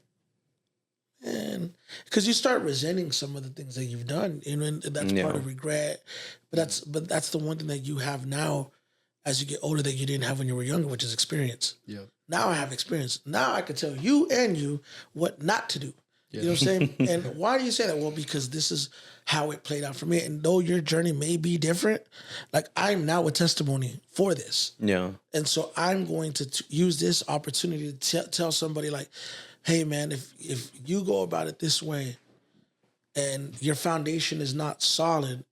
man, because you start resenting some of the things that you've done, you know, and that's part of regret. But that's the one thing that you have now as you get older that you didn't have when you were younger, which is experience. Yeah. Now I have experience. Now I can tell you and you what not to do. You know what I'm saying? And why do you say that? Well, because this is how it played out for me. And though your journey may be different, like I'm now a testimony for this. Yeah. And so I'm going to use this opportunity to tell somebody like, hey man, if you go about it this way and your foundation is not solid,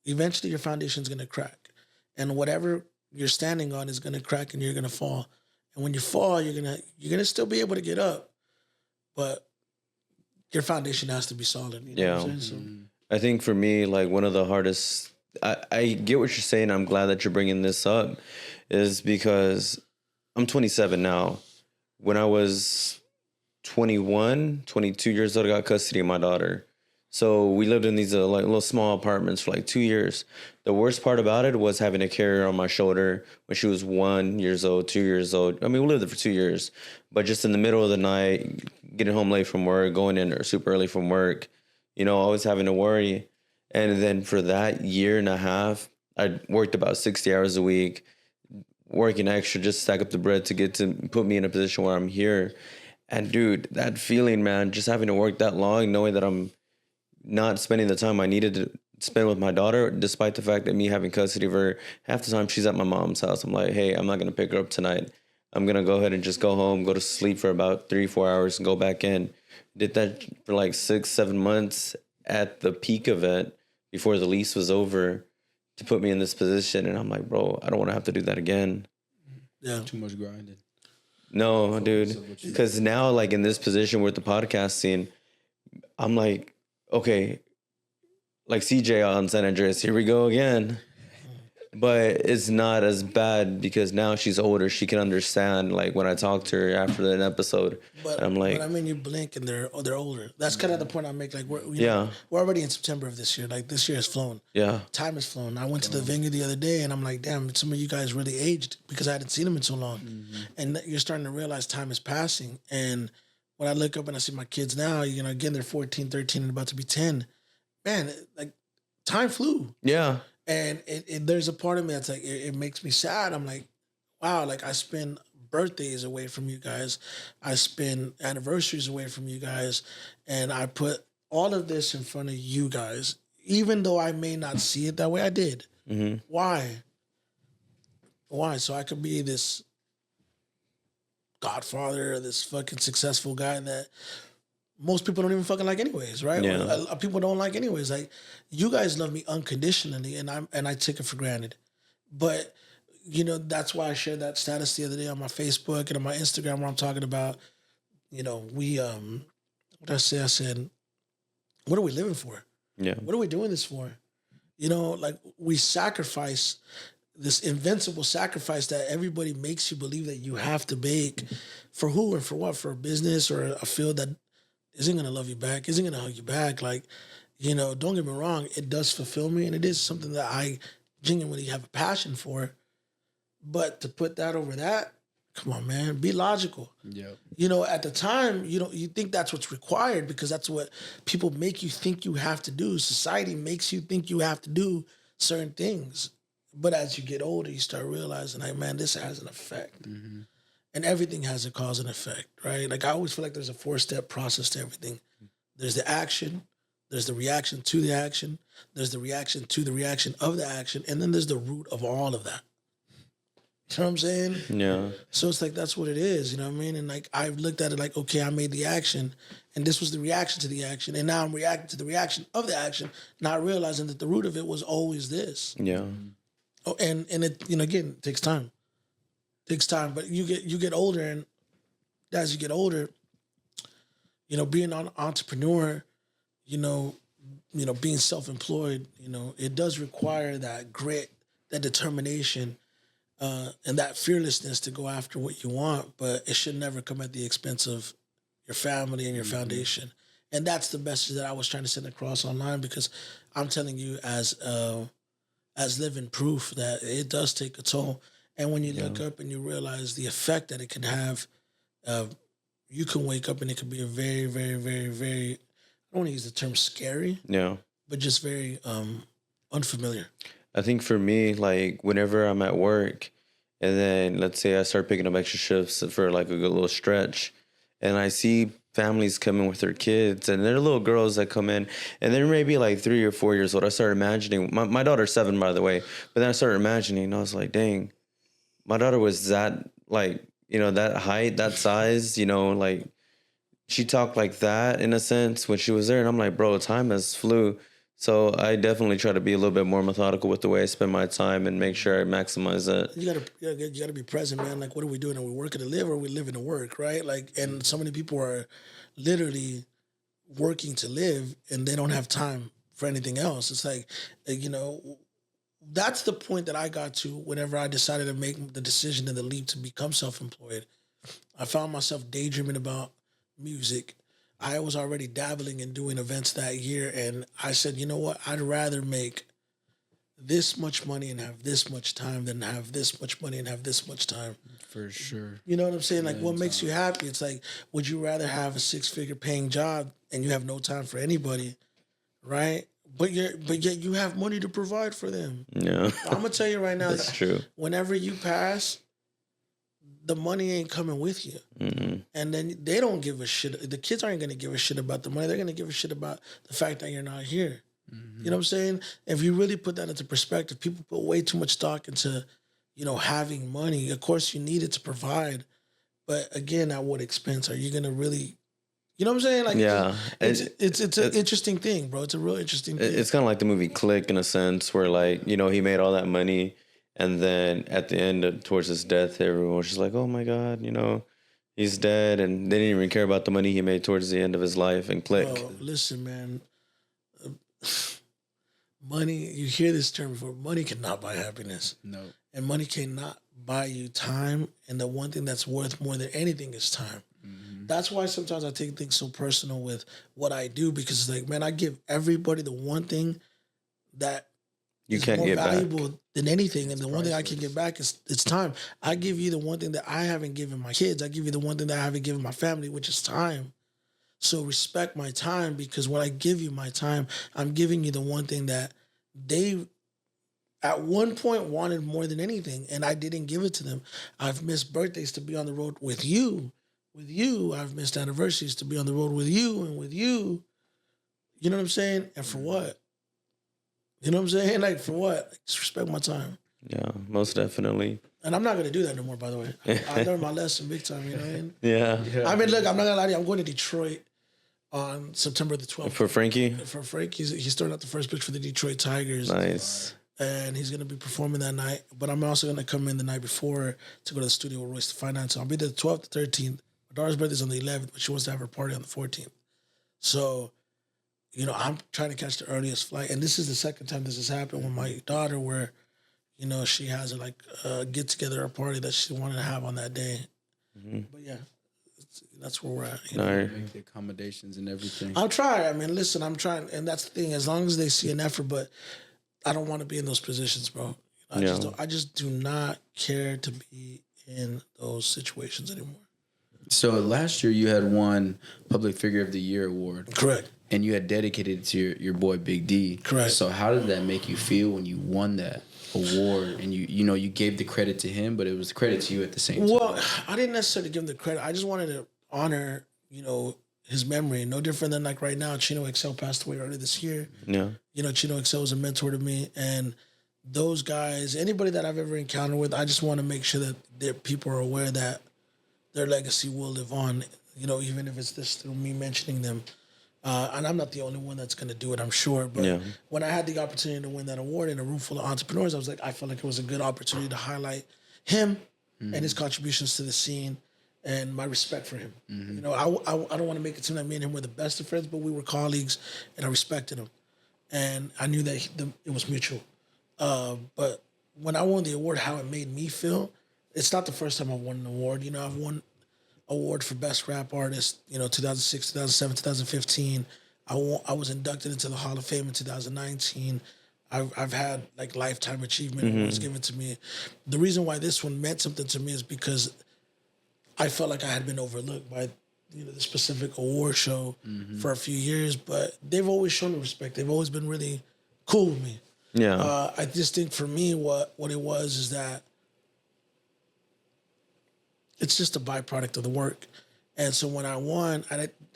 eventually your foundation is going to crack. And whatever you're standing on is going to crack and you're going to fall. And when you fall, you're going to still be able to get up. But your foundation has to be solid. You know what I'm saying? I think for me, like one of the hardest, I get what you're saying. I'm glad that you're bringing this up, is because I'm 27 now. When I was 21, 22 years old, I got custody of my daughter. So we lived in these like little small apartments for like 2 years. The worst part about it was having to carry her on my shoulder when she was 1 year old, 2 years old. I mean, we lived there for 2 years, but just in the middle of the night, getting home late from work, going in super early from work, you know, always having to worry. And then for that year and a half, I worked about 60 hours a week, working extra just to stack up the bread to get to put me in a position where I'm here. And dude, that feeling, man, just having to work that long, knowing that I'm not spending the time I needed to spend with my daughter, despite the fact that me having custody of her, half the time she's at my mom's house. I'm like, hey, I'm not going to pick her up tonight. I'm going to go ahead and just go home, go to sleep for about 3-4 hours and go back in. Did that for like 6-7 months at the peak of it before the lease was over to put me in this position. And I'm like, bro, I don't want to have to do that again. Yeah. Too much grinding. No, dude. Because now, like in this position with the podcast scene, I'm like, okay, like CJ on San Andreas, here we go again. But it's not as bad because now she's older. She can understand, like, when I talk to her after an episode. But I'm like, I mean, you blink and they're older. That's kind of the point I make. Like, we're already in September of this year. Like, this year has flown. Yeah. Time has flown. I went to the venue the other day and I'm like, damn, some of you guys really aged because I hadn't seen them in so long. And you're starting to realize time is passing. And when I look up and I see my kids now, you know, again, they're 14, 13, and about to be 10. Man, like, time flew. Yeah. And there's a part of me that's like, it makes me sad. I'm like, wow, like I spend birthdays away from you guys. I spend anniversaries away from you guys. And I put all of this in front of you guys, even though I may not see it that way. I did. Mm-hmm. Why? Why? So I could be this godfather, this fucking successful guy that most people don't even fucking like anyways, right? Yeah. People don't like anyways. Like, you guys love me unconditionally and I take it for granted. But, you know, that's why I shared that status the other day on my Facebook and on my Instagram where I'm talking about, you know, we, what did I say? I said, what are we living for? Yeah. What are we doing this for? You know, like, we sacrifice this invincible sacrifice that everybody makes you believe that you have to make for who and for what? For a business or a field that isn't going to love you back, isn't going to hug you back. Like, you know, don't get me wrong, it does fulfill me and it is something that I genuinely have a passion for. But to put that over that, come on, man, be logical. Yeah. You know, at the time, you think that's what's required because that's what people make you think you have to do. Society makes you think you have to do certain things. But as you get older, you start realizing, like, man, this has an effect. Mm-hmm. And everything has a cause and effect, right? Like, I always feel like there's a 4-step process to everything. There's the action, there's the reaction to the action, there's the reaction to the reaction of the action, and then there's the root of all of that. You know what I'm saying? Yeah. So it's like, that's what it is, you know what I mean? And like, I've looked at it like, okay, I made the action, and this was the reaction to the action, and now I'm reacting to the reaction of the action, not realizing that the root of it was always this. Yeah. Oh, and it, you know, again, it takes time. Takes time, but you get older, and as you get older, you know, being an entrepreneur, you know, being self-employed, you know, it does require that grit, that determination, and that fearlessness to go after what you want, but it should never come at the expense of your family and your foundation. And that's the message that I was trying to send across online, because I'm telling you as living proof that it does take a toll. And when you look up and you realize the effect that it can have, you can wake up and it can be a very, very, very, very, I don't want to use the term scary, but just very unfamiliar. I think for me, like, whenever I'm at work and then let's say I start picking up extra shifts for like a good little stretch, and I see families coming with their kids, and they're little girls that come in, and they're maybe like 3 or 4 years old. I started imagining, my daughter's 7, by the way, but then I started imagining, I was like, dang, my daughter was that, like, you know, that height, that size, you know, like, she talked like that in a sense when she was there, and I'm like, bro, time has flew. So I definitely try to be a little bit more methodical with the way I spend my time and make sure I maximize it. You gotta be present, man. Like, what are we doing? Are we working to live, or are we living to work? Right? Like, and so many people are literally working to live, and they don't have time for anything else. It's like, you know, that's the point that I got to whenever I decided to make the decision and the leap to become self-employed. I found myself daydreaming about music. I was already dabbling in doing events that year, and I said, you know what? I'd rather make this much money and have this much time than have this much money and have this much time. For sure. You know what I'm saying? Like, what makes you happy? It's like, would you rather have a 6-figure paying job and you have no time for anybody, right? But yet you have money to provide for them. Yeah. I'm gonna tell you right now, That's true. Whenever you pass, the money ain't coming with you. Mm-hmm. And then they don't give a shit. The kids aren't going to give a shit about the money. They're going to give a shit about the fact that you're not here. Mm-hmm. You know what I'm saying? If you really put that into perspective, people put way too much stock into, you know, having money. Of course, you need it to provide. But again, at what expense? Are you going to really, you know what I'm saying? Like, yeah. It's an interesting thing, bro. It's a real interesting thing. It's kind of like the movie Click in a sense where, like, you know, he made all that money. And then at the end, towards his death, everyone was just like, oh, my God, you know, he's dead. And they didn't even care about the money he made towards the end of his life and Click. Oh, listen, man. Money, you hear this term before, money cannot buy happiness. No. And money cannot buy you time. And the one thing that's worth more than anything is time. Mm-hmm. That's why sometimes I take things so personal with what I do, because it's like, man, I give everybody the one thing that you is can't more get valuable back than anything, and the one thing I can get back is it's time. I give you the one thing that I haven't given my kids. I give you the one thing that I haven't given my family, which is time. So respect my time, because when I give you my time, I'm giving you the one thing that they at one point wanted more than anything, and I didn't give it to them. I've missed birthdays to be on the road with you. With you, I've missed anniversaries to be on the road with you and with you. You know what I'm saying? And for what? You know what I'm saying? Like, for what? Like, just respect my time. Yeah, most definitely. And I'm not going to do that no more, by the way. I learned my lesson big time, you know what I mean? Yeah. I mean, look, I'm not going to lie to you. I'm going to Detroit on September the 12th. For Frankie? For Frank, he's throwing out the first pitch for the Detroit Tigers. Nice. And he's going to be performing that night. But I'm also going to come in the night before to go to the studio with Royce to finance. So I'll be there the 12th to 13th. My daughter's birthday's on the 11th, but she wants to have her party on the 14th. So, you know, I'm trying to catch the earliest flight. And this is the second time this has happened with my daughter, where, you know, she has a get-together or party that she wanted to have on that day. Mm-hmm. But, yeah, that's where we're at. You know? Make the accommodations and everything. I'll try. I mean, listen, I'm trying. And that's the thing. As long as they see an effort, but I don't want to be in those positions, bro. I just do not care to be in those situations anymore. So last year you had won Public Figure of the Year award. Correct. And you had dedicated it to your boy Big D. Correct. So how did that make you feel when you won that award? And you gave the credit to him, but it was credit to you at the same time. Well, I didn't necessarily give him the credit. I just wanted to honor, you know, his memory. No different than like right now, Chino XL passed away earlier this year. Yeah. You know, Chino XL was a mentor to me, and those guys, anybody that I've ever encountered with, I just want to make sure that people are aware that their legacy will live on, you know, even if it's just through me mentioning them. And I'm not the only one that's going to do it, I'm sure. But when I had the opportunity to win that award in a room full of entrepreneurs, I felt like it was a good opportunity to highlight him and his contributions to the scene and my respect for him. Mm-hmm. You know, I don't want to make it seem like me and him were the best of friends, but we were colleagues, and I respected him. And I knew that it was mutual. But when I won the award, how it made me feel, it's not the first time I've won an award. You know, I've won award for Best Rap Artist, you know, 2006, 2007, 2015. I was inducted into the Hall of Fame in 2019. I've had like Lifetime Achievement awards given to me. The reason why this one meant something to me is because I felt like I had been overlooked by, you know, the specific award show for a few years, but they've always shown me respect. They've always been really cool with me. Yeah. I just think for me, what it was is that it's just a byproduct of the work. And so when I won,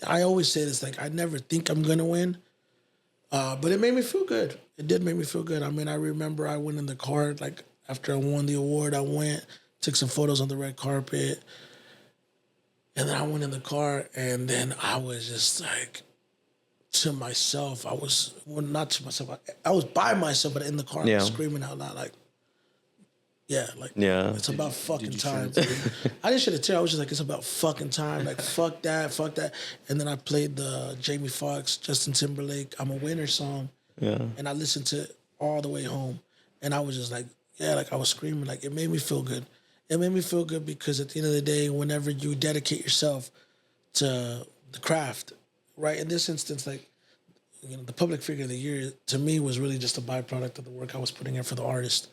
I always say this, like, I never think I'm going to win, but it made me feel good. It did make me feel good. I mean, I remember I went in the car, like, after I won the award, I went, took some photos on the red carpet, and then I went in the car, and then I was just like, to myself, not to myself, I was by myself, but in the car, I was screaming out loud, like, it's about fucking time. I didn't shed a tear. I was just like, it's about fucking time. Like, fuck that. And then I played the Jamie Foxx, Justin Timberlake, I'm a Winner song. Yeah. And I listened to it all the way home. And I was just like, like I was screaming. Like, it made me feel good. It made me feel good because at the end of the day, whenever you dedicate yourself to the craft, right? In this instance, like, you know, the Public Figure of the Year, to me, was really just a byproduct of the work I was putting in for the artist.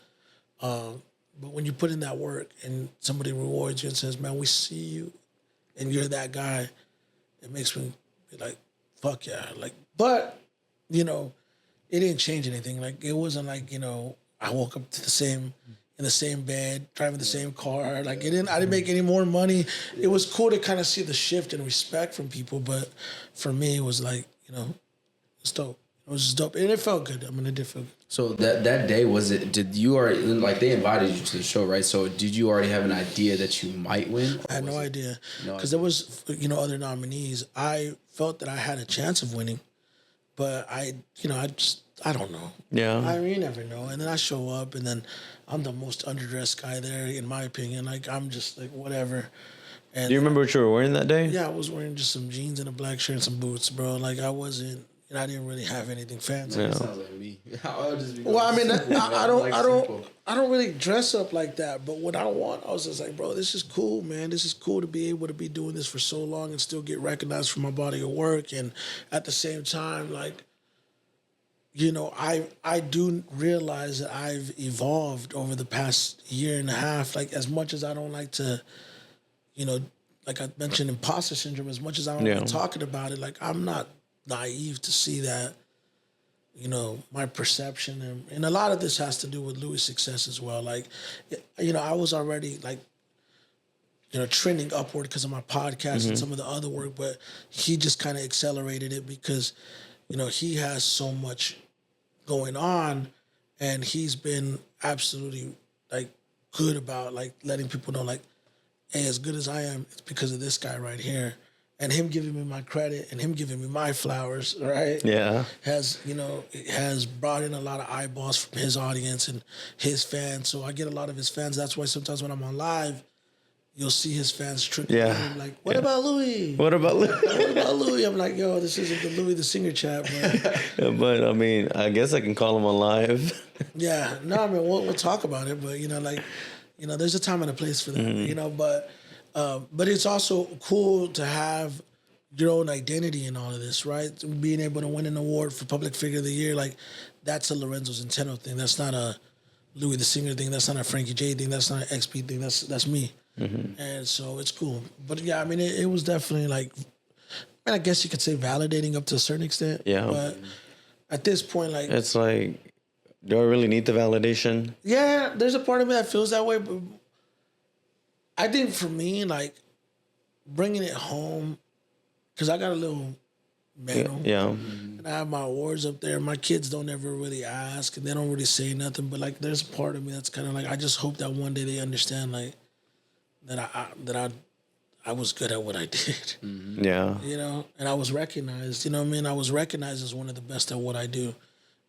But when you put in that work and somebody rewards you and says, man, we see you and you're that guy, it makes me be like, fuck yeah. Like, but, you know, it didn't change anything. Like, it wasn't like, you know, I woke up to in the same bed, driving the same car. Like, I didn't make any more money. It was cool to kind of see the shift in respect from people. But for me, it was like, you know, it's dope. It was just dope. And it felt good. I mean, it did feel good. So that day, did you already, like, they invited you to the show, right? So did you already have an idea that you might win? I had no idea. Because there was, you know, other nominees. I felt that I had a chance of winning, but I don't know. Yeah. I mean, you never know. And then I show up, and then I'm the most underdressed guy there, in my opinion. Like, I'm just like, whatever. And do you remember what you were wearing that day? Yeah, I was wearing just some jeans and a black shirt and some boots, bro. Like, I wasn't, and I didn't really have anything fancy. That sounds like me. Well, I mean, I don't really dress up like that. But what I want, I was just like, bro, this is cool, man. This is cool to be able to be doing this for so long and still get recognized for my body of work. And at the same time, like, you know, I do realize that I've evolved over the past year and a half. Like, as much as I don't like to, you know, like I mentioned, imposter syndrome, as much as I don't like talking about it, like, I'm not naive to see that, you know, my perception and a lot of this has to do with Louis' success as well. Like, you know, I was already, like, you know, trending upward because of my podcast and some of the other work, but he just kind of accelerated it because, you know, he has so much going on and he's been absolutely, like, good about, like, letting people know, like, hey, as good as I am, it's because of this guy right here. And him giving me my credit and him giving me my flowers, right? Yeah. Has brought in a lot of eyeballs from his audience and his fans. So I get a lot of his fans. That's why sometimes when I'm on live, you'll see his fans trickling in, like, what about Louie? What about Louie? What about Louie? I'm like, yo, this isn't the Louie TheSinger chat, bro. But I mean, I guess I can call him on live. Yeah. No, I mean, we'll talk about it, but, you know, like, you know, there's a time and a place for that, you know, but it's also cool to have your own identity in all of this, right? Being able to win an award for Public Figure of the Year, like, that's a Lorenzo Centeno thing. That's not a Louie TheSinger thing. That's not a Frankie J thing. That's not an XP thing. That's me. And so it's cool. But yeah, I mean, it was definitely, like, I guess you could say validating up to a certain extent. Yeah. But at this point, like, it's like, do I really need the validation? Yeah, there's a part of me that feels that way, but I think for me, like, bringing it home, because I got a little medal. Yeah. And I have my awards up there. My kids don't ever really ask, and they don't really say nothing. But, like, there's a part of me that's kind of like, I just hope that one day they understand, like, that I was good at what I did. Yeah. You know, and I was recognized. You know what I mean? I was recognized as one of the best at what I do.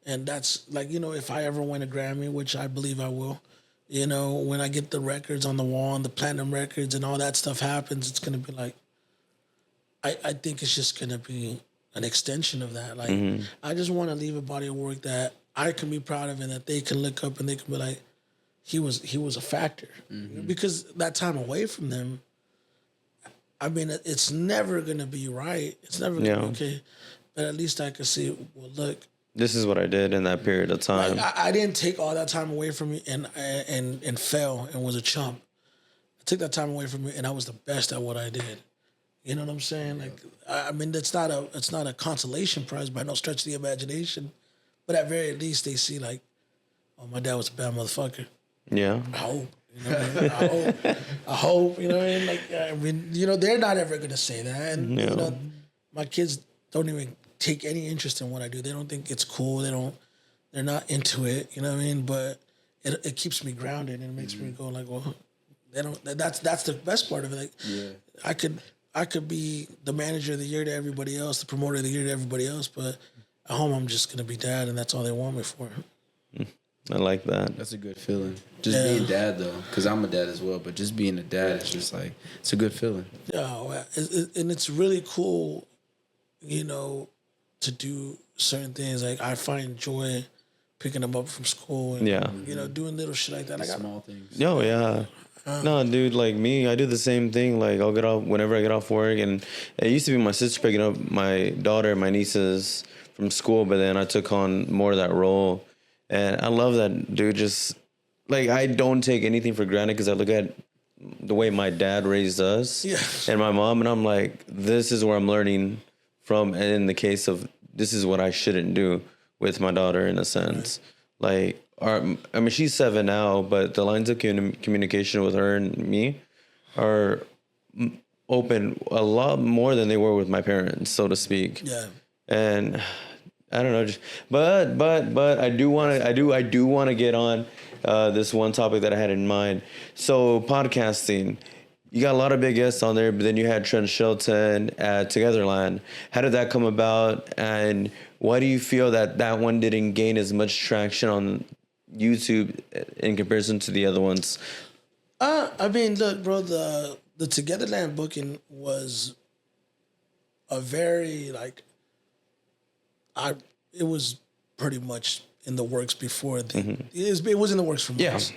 And that's, like, you know, if I ever win a Grammy, which I believe I will, you know, when I get the records on the wall and the platinum records and all that stuff happens, it's going to be like, I think it's just going to be an extension of that. Like, I just want to leave a body of work that I can be proud of and that they can look up and they can be like, he was a factor. Because that time away from them, I mean, it's never going to be right. It's never going to be okay. But at least I could see, well, look, this is what I did in that period of time. Like, I didn't take all that time away from me and fail and was a chump. I took that time away from me and I was the best at what I did. You know what I'm saying? Like, I mean, it's not a consolation prize by no stretch of the imagination, but at very least they see, like, oh, my dad was a bad motherfucker. Yeah. I hope. You know what I mean? I hope, you know what I mean? Like, I mean, you know, they're not ever going to say that. And, you know, my kids don't even take any interest in what I do. They don't think it's cool. They're not into it, you know what I mean? But it keeps me grounded and it makes me go like, well, that's the best part of it. Like, I could be the manager of the year to everybody else, the promoter of the year to everybody else, but at home I'm just gonna be dad, and that's all they want me for. I like that. That's a good feeling. Just being dad though, because I'm a dad as well. But just being a dad is just like it's a good feeling. Yeah, and it's really cool, you know, to do certain things. Like I find joy picking them up from school, and you know, doing little shit like that. Like Small things. No, yeah. No, dude, like me, I do the same thing. Like I'll get off whenever I get off work, and it used to be my sister picking up my daughter, my nieces from school, but then I took on more of that role, and I love that, dude. Just like I don't take anything for granted because I look at the way my dad raised us and my mom, and I'm like, this is where I'm learning from. And in the case of this is what I shouldn't do with my daughter, in a sense, like. I mean, she's 7 now, but the lines of communication with her and me are open a lot more than they were with my parents, so to speak. Yeah. And I don't know, but I do want to get on this one topic that I had in mind. So podcasting, you got a lot of big guests on there, but then you had Trent Shelton at Togetherland. How did that come about, and why do you feel that one didn't gain as much traction on YouTube in comparison to the other ones? I mean, look, bro, the Togetherland booking was a very it was pretty much in the works before. It was in the works for months.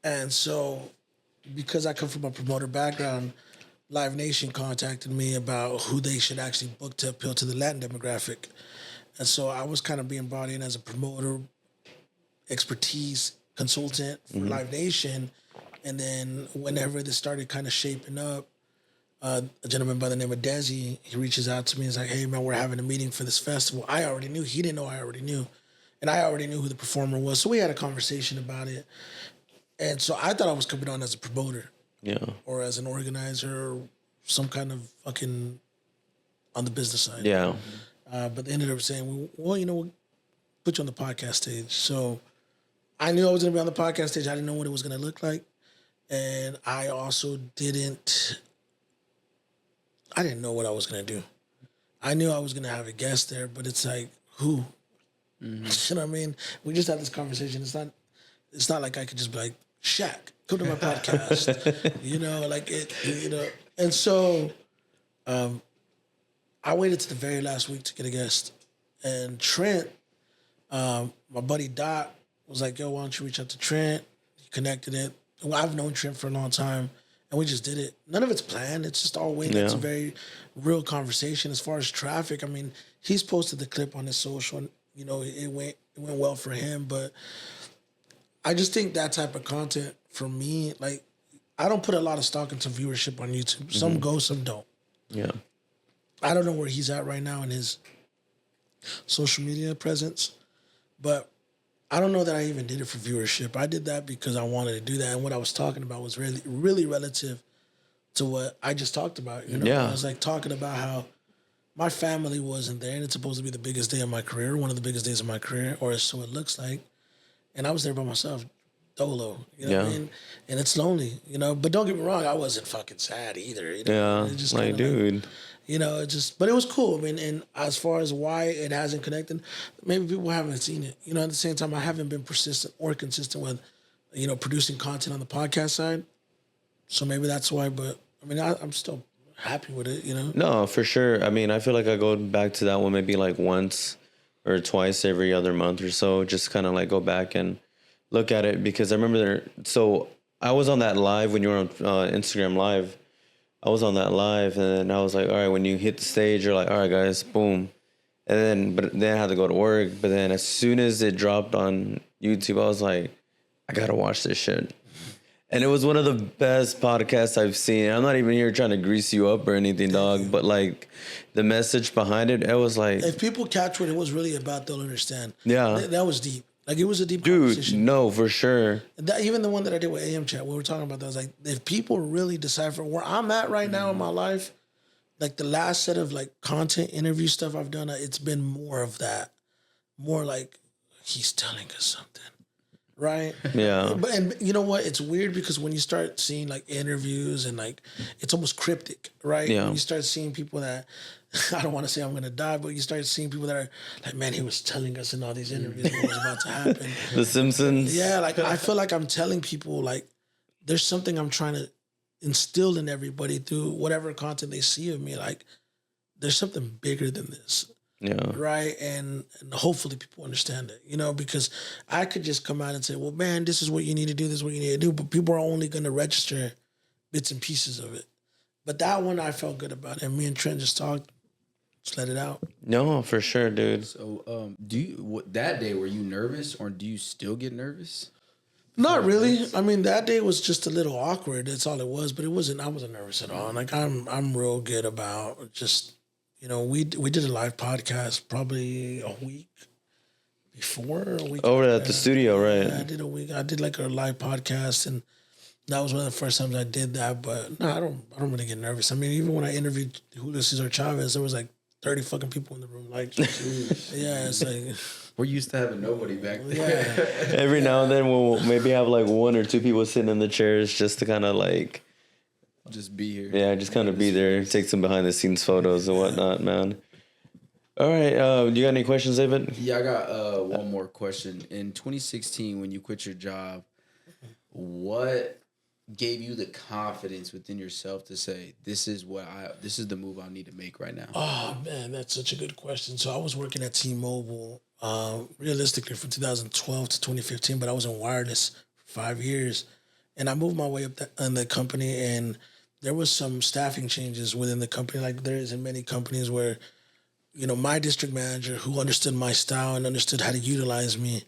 And so because I come from a promoter background, Live Nation contacted me about who they should actually book to appeal to the Latin demographic. And so I was kind of being brought in as a promoter, expertise consultant for Live Nation. And then whenever this started kind of shaping up, a gentleman by the name of Desi, he reaches out to me and is like, hey man, we're having a meeting for this festival. I already knew. He didn't know I already knew. And I already knew who the performer was. So we had a conversation about it. And so I thought I was coming on as a promoter. Or as an organizer, or some kind of fucking on the business side. But they ended up saying, well, you know, we'll put you on the podcast stage. So I knew I was going to be on the podcast stage. I didn't know what it was going to look like. And I also didn't know what I was going to do. I knew I was going to have a guest there, but it's like, who? You know what I mean? We just had this conversation. It's not like I could just be like, Shaq, come to my podcast. You know, like it, you know. And so I waited to the very last week to get a guest. And Trent, my buddy Doc, was like, yo, why don't you reach out to Trent? He connected it. Well, I've known Trent for a long time, and we just did it. None of it's planned. It's just all waiting. It's a very real conversation. As far as traffic, I mean, he's posted the clip on his social, and, you know, it went well for him. But I just think that type of content, for me, like, I don't put a lot of stock into viewership on YouTube. Some go, some don't. I don't know where he's at right now in his social media presence, but I don't know that I even did it for viewership. I did that because I wanted to do that. And what I was talking about was really, really relative to what I just talked about. You know, I was like talking about how my family wasn't there, and it's supposed to be the biggest day of my career, one of the biggest days of my career, or so it looks like. And I was there by myself, dolo, you know what I mean? And it's lonely, you know. But don't get me wrong, I wasn't fucking sad either. You know? It just like, dude. Like, you know, but it was cool. I mean, and as far as why it hasn't connected, maybe people haven't seen it. You know, at the same time, I haven't been persistent or consistent with, you know, producing content on the podcast side. So maybe that's why. But I mean, I'm still happy with it, you know? No, for sure. I mean, I feel like I go back to that one maybe like once or twice every other month or so, just kind of like go back and look at it, because I remember so I was on that live when you were on Instagram Live. I was on that live, and then I was like, all right, when you hit the stage, you're like, all right, guys, boom. But then I had to go to work. But then as soon as it dropped on YouTube, I was like, I got to watch this shit. And it was one of the best podcasts I've seen. I'm not even here trying to grease you up or anything, dog. But like the message behind it, it was like, if people catch what it was really about, they'll understand. Yeah. That was deep. Like, it was a deep Dude, conversation. no, for sure. That, even the one that I did with AM Chat, we were talking about that. I was like, if people really decipher where I'm at right now in my life, like the last set of like content interview stuff I've done, it's been more of that. More like, he's telling us something. Right? Yeah. But, and you know what? It's weird because when you start seeing like interviews and like, it's almost cryptic, right? Yeah. When you start seeing people that, I don't want to say I'm going to die, but you start seeing people that are like, man, he was telling us in all these interviews what was about to happen. The Simpsons. Yeah, like I feel like I'm telling people like there's something I'm trying to instill in everybody through whatever content they see of me. Like, there's something bigger than this. Yeah. Right. And hopefully people understand it, you know, because I could just come out and say, well, man, this is what you need to do. This is what you need to do. But people are only going to register bits and pieces of it. But that one I felt good about. And me and Trent just talked, just let it out. No, for sure, dude. So, that day, were you nervous, or do you still get nervous? Not really. I mean, that day was just a little awkward. That's all it was. But I wasn't nervous at all. Like, I'm real good about just, you know, we did a live podcast probably a week before. A week Over at the studio, right? Yeah, I did a week. I did like a live podcast, and that was one of the first times I did that. But no, I don't really get nervous. I mean, even when I interviewed Julio CESAR CHAVEZ, there was like 30 fucking people in the room. Like, yeah, it's like, We're used to having nobody back there. yeah. Every now and then we'll maybe have like one or two people sitting in the chairs just to kind of like, Just be here. yeah, just kind of be there, take some behind the scenes photos and whatnot, man. All right, you got any questions, David? Yeah, I got one more question. In 2016, when you quit your job, what gave you the confidence within yourself to say, this is the move I need to make right now? Oh man, that's such a good question. So I was working at T-Mobile, realistically from 2012 to 2015, but I was in wireless for 5 years, and I moved my way up in the company, and there was some staffing changes within the company, like there is in many companies where, you know, my district manager, who understood my style and understood how to utilize me,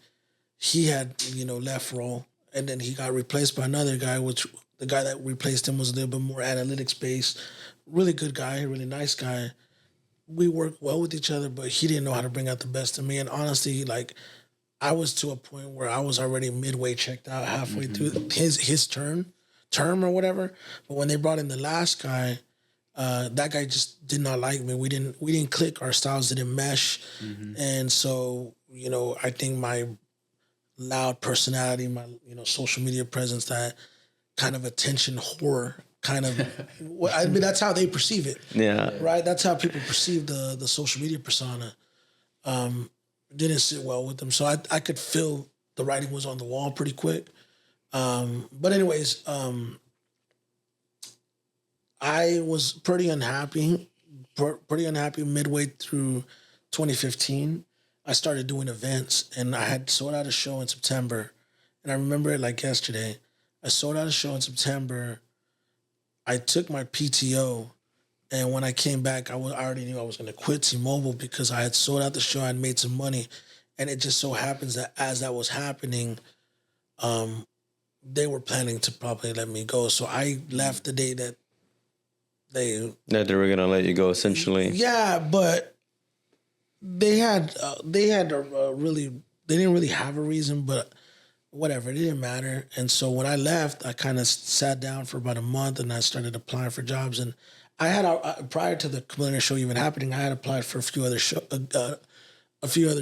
he had, you know, left role, and then he got replaced by another guy, which the guy that replaced him was a little bit more analytics based, really good guy, really nice guy. We worked well with each other, but he didn't know how to bring out the best in me. And honestly, like, I was to a point where I was already midway checked out, halfway through his term or whatever. But when they brought in the last guy, that guy just did not like me. We didn't click. Our styles didn't mesh. And so, you know, I think my loud personality, my, you know, social media presence, that kind of attention whore kind of, I mean, that's how they perceive it. Yeah. Right? That's how people perceive the social media persona. Didn't sit well with them. So I could feel the writing was on the wall pretty quick. But anyways, I was pretty unhappy midway through 2015. I started doing events, and I had sold out a show in September. And I remember it like yesterday. I sold out a show in September. I took my PTO, and when I came back, I already knew I was going to quit T-Mobile because I had sold out the show. I had made some money. And it just so happens that as that was happening, they were planning to probably let me go. So I left the day that they were going to let you go, essentially. Yeah, but they didn't really have a reason, but whatever, it didn't matter. And so when I left, I kind of sat down for about a month, and I started applying for jobs. And I had, prior to the Chameleon show even happening, I had applied for a few other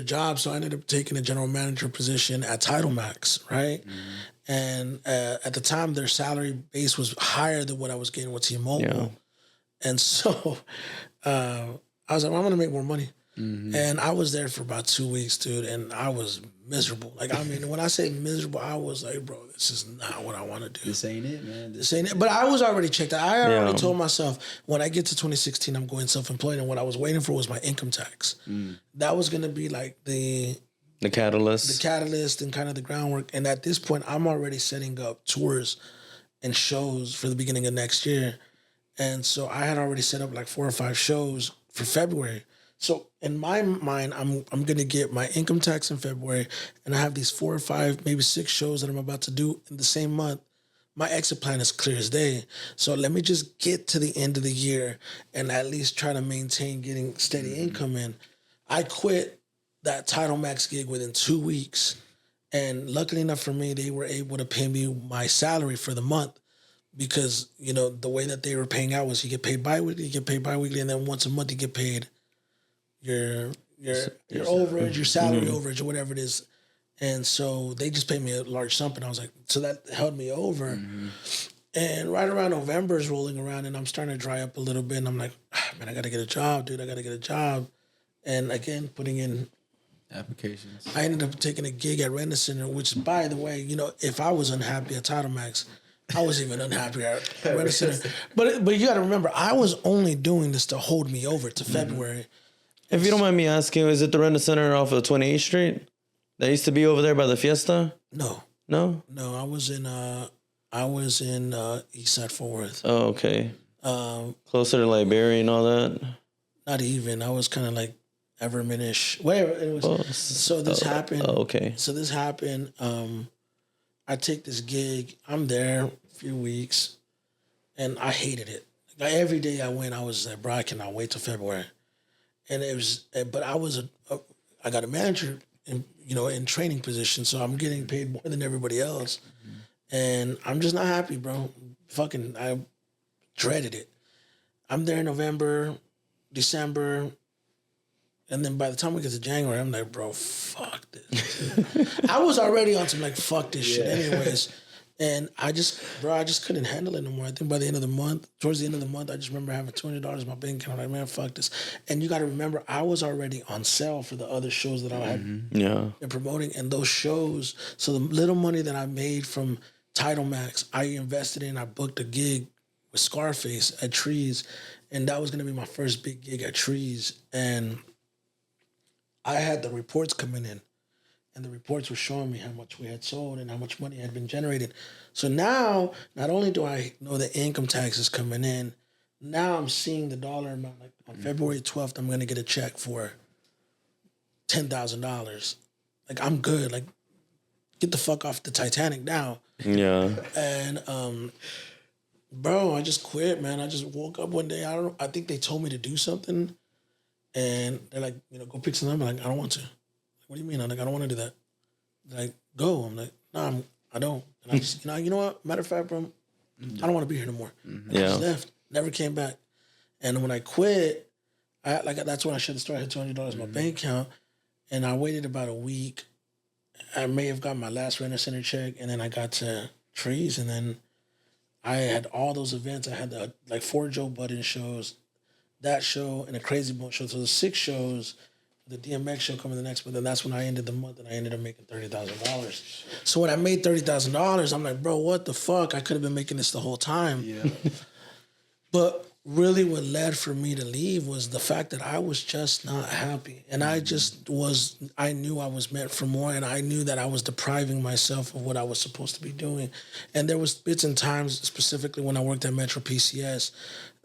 jobs. So I ended up taking a general manager position at Tidal Max, right? And at the time, their salary base was higher than what I was getting with T-Mobile. Yeah. And so I was like, well, I'm going to make more money. And I was there for about 2 weeks, dude, and I was miserable. Like, I mean, when I say miserable, I was like, bro, this is not what I want to do. This ain't it, man. This ain't it. But I was already checked out. I already told myself, when I get to 2016, I'm going self-employed, and what I was waiting for was my income tax. That was going to be like the catalyst. The catalyst and kind of the groundwork. And at this point, I'm already setting up tours and shows for the beginning of next year. And so I had already set up like 4 or 5 shows for February. So in my mind, I'm going to get my income tax in February, and I have these 4 or 5, maybe 6 shows that I'm about to do in the same month. My exit plan is clear as day. So let me just get to the end of the year and at least try to maintain getting steady income in. I quit that Tidal Max gig within 2 weeks, And luckily enough for me, they were able to pay me my salary for the month because, you know, the way that they were paying out was you get paid biweekly, and then once a month you get paid your overage, your salary overage, or whatever it is. And so they just paid me a large sum, and I was like, so that held me over. And right around November is rolling around, and I'm starting to dry up a little bit, and I'm like, man, I got to get a job, dude. I got to get a job. And again, putting in applications. I ended up taking a gig at Rent Center, which, by the way, you know, if I was unhappy at Title Max, I was even unhappy at Rent Center. But you got to remember, I was only doing this to hold me over to February. If you don't mind me asking, is it the Rent Center off of 28th Street? That used to be over there by the Fiesta? No. No? No, I was in East Side Fort Worth. Oh, okay. Closer to Liberia and all that? Not even. I was kind of like Evermanish. Whatever it was. So this happened. Oh, okay. So this happened. I take this gig. I'm there a few weeks, and I hated it. Like every day I went, I was like, bro, I cannot wait till February. And it was, but I was I got a manager in training position, so I'm getting paid more than everybody else, and I'm just not happy, bro. Fucking, I dreaded it. I'm there in November, December. And then by the time we get to January, I'm like, bro, fuck this. I was already on some like, fuck this shit anyways. And I just couldn't handle it no more. I think by the end of the month, towards the end of the month, I just remember having $20 in my bank account. I'm like, man, fuck this. And you got to remember, I was already on sale for the other shows that I had been promoting. And those shows, so the little money that I made from Title Max, I invested in, I booked a gig with Scarface at Trees. And that was going to be my first big gig at Trees. And I had the reports coming in, and the reports were showing me how much we had sold and how much money had been generated. So now, not only do I know the income taxes coming in, now I'm seeing the dollar amount. Like on February 12th, I'm going to get a check for $10,000. Like, I'm good. Like, get the fuck off the Titanic now. Yeah. And, bro, I just quit, man. I just woke up one day. I think they told me to do something. And they're like, go pick something up. I'm like, I don't want to. What do you mean? I'm like, I don't want to do that. They're like, go. I'm like, no, I don't. And I just, you know what? Matter of fact, bro, I don't want to be here no more. I just left. Never came back. And when I quit, that's when I should have started. I had $200 in my bank account. And I waited about a week. I may have got my last Rent Center check. And then I got to Trees. And then I had all those events. I had the 4 Joe Budden shows, that show, and a Crazy Bone show. So the 6 shows, the DMX show coming the next month, and that's when I ended the month, and I ended up making $30,000. So when I made $30,000, I'm like, bro, what the fuck? I could have been making this the whole time. Yeah. But really what led for me to leave was the fact that I was just not happy. And I knew I was meant for more, and I knew that I was depriving myself of what I was supposed to be doing. And there was bits and times, specifically when I worked at Metro PCS,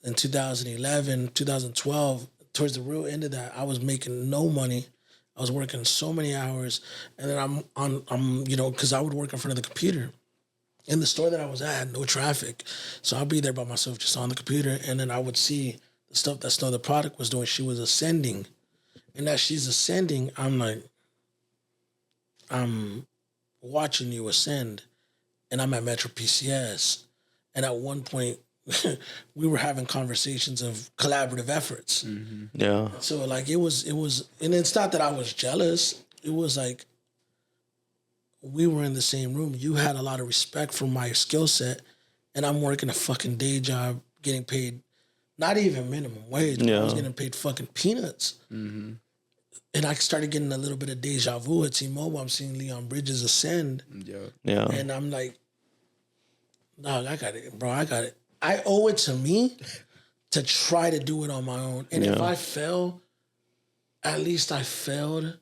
in 2011, 2012, towards the real end of that, I was making no money. I was working so many hours. And then I'm because I would work in front of the computer. In the store that I was at, I had no traffic. So I'd be there by myself just on the computer. And then I would see the stuff that Snow the Product was doing. She was ascending. And as she's ascending, I'm like, I'm watching you ascend. And I'm at Metro PCS. And at one point, we were having conversations of collaborative efforts. Yeah. So like it was, and it's not that I was jealous. It was like we were in the same room. You had a lot of respect for my skill set, and I'm working a fucking day job, getting paid not even minimum wage. Yeah. I was getting paid fucking peanuts. And I started getting a little bit of deja vu at T-Mobile. I'm seeing Leon Bridges ascend. Yeah. And I'm like, dog, I got it, bro. I got it. I owe it to me to try to do it on my own. And if I fail, at least I failed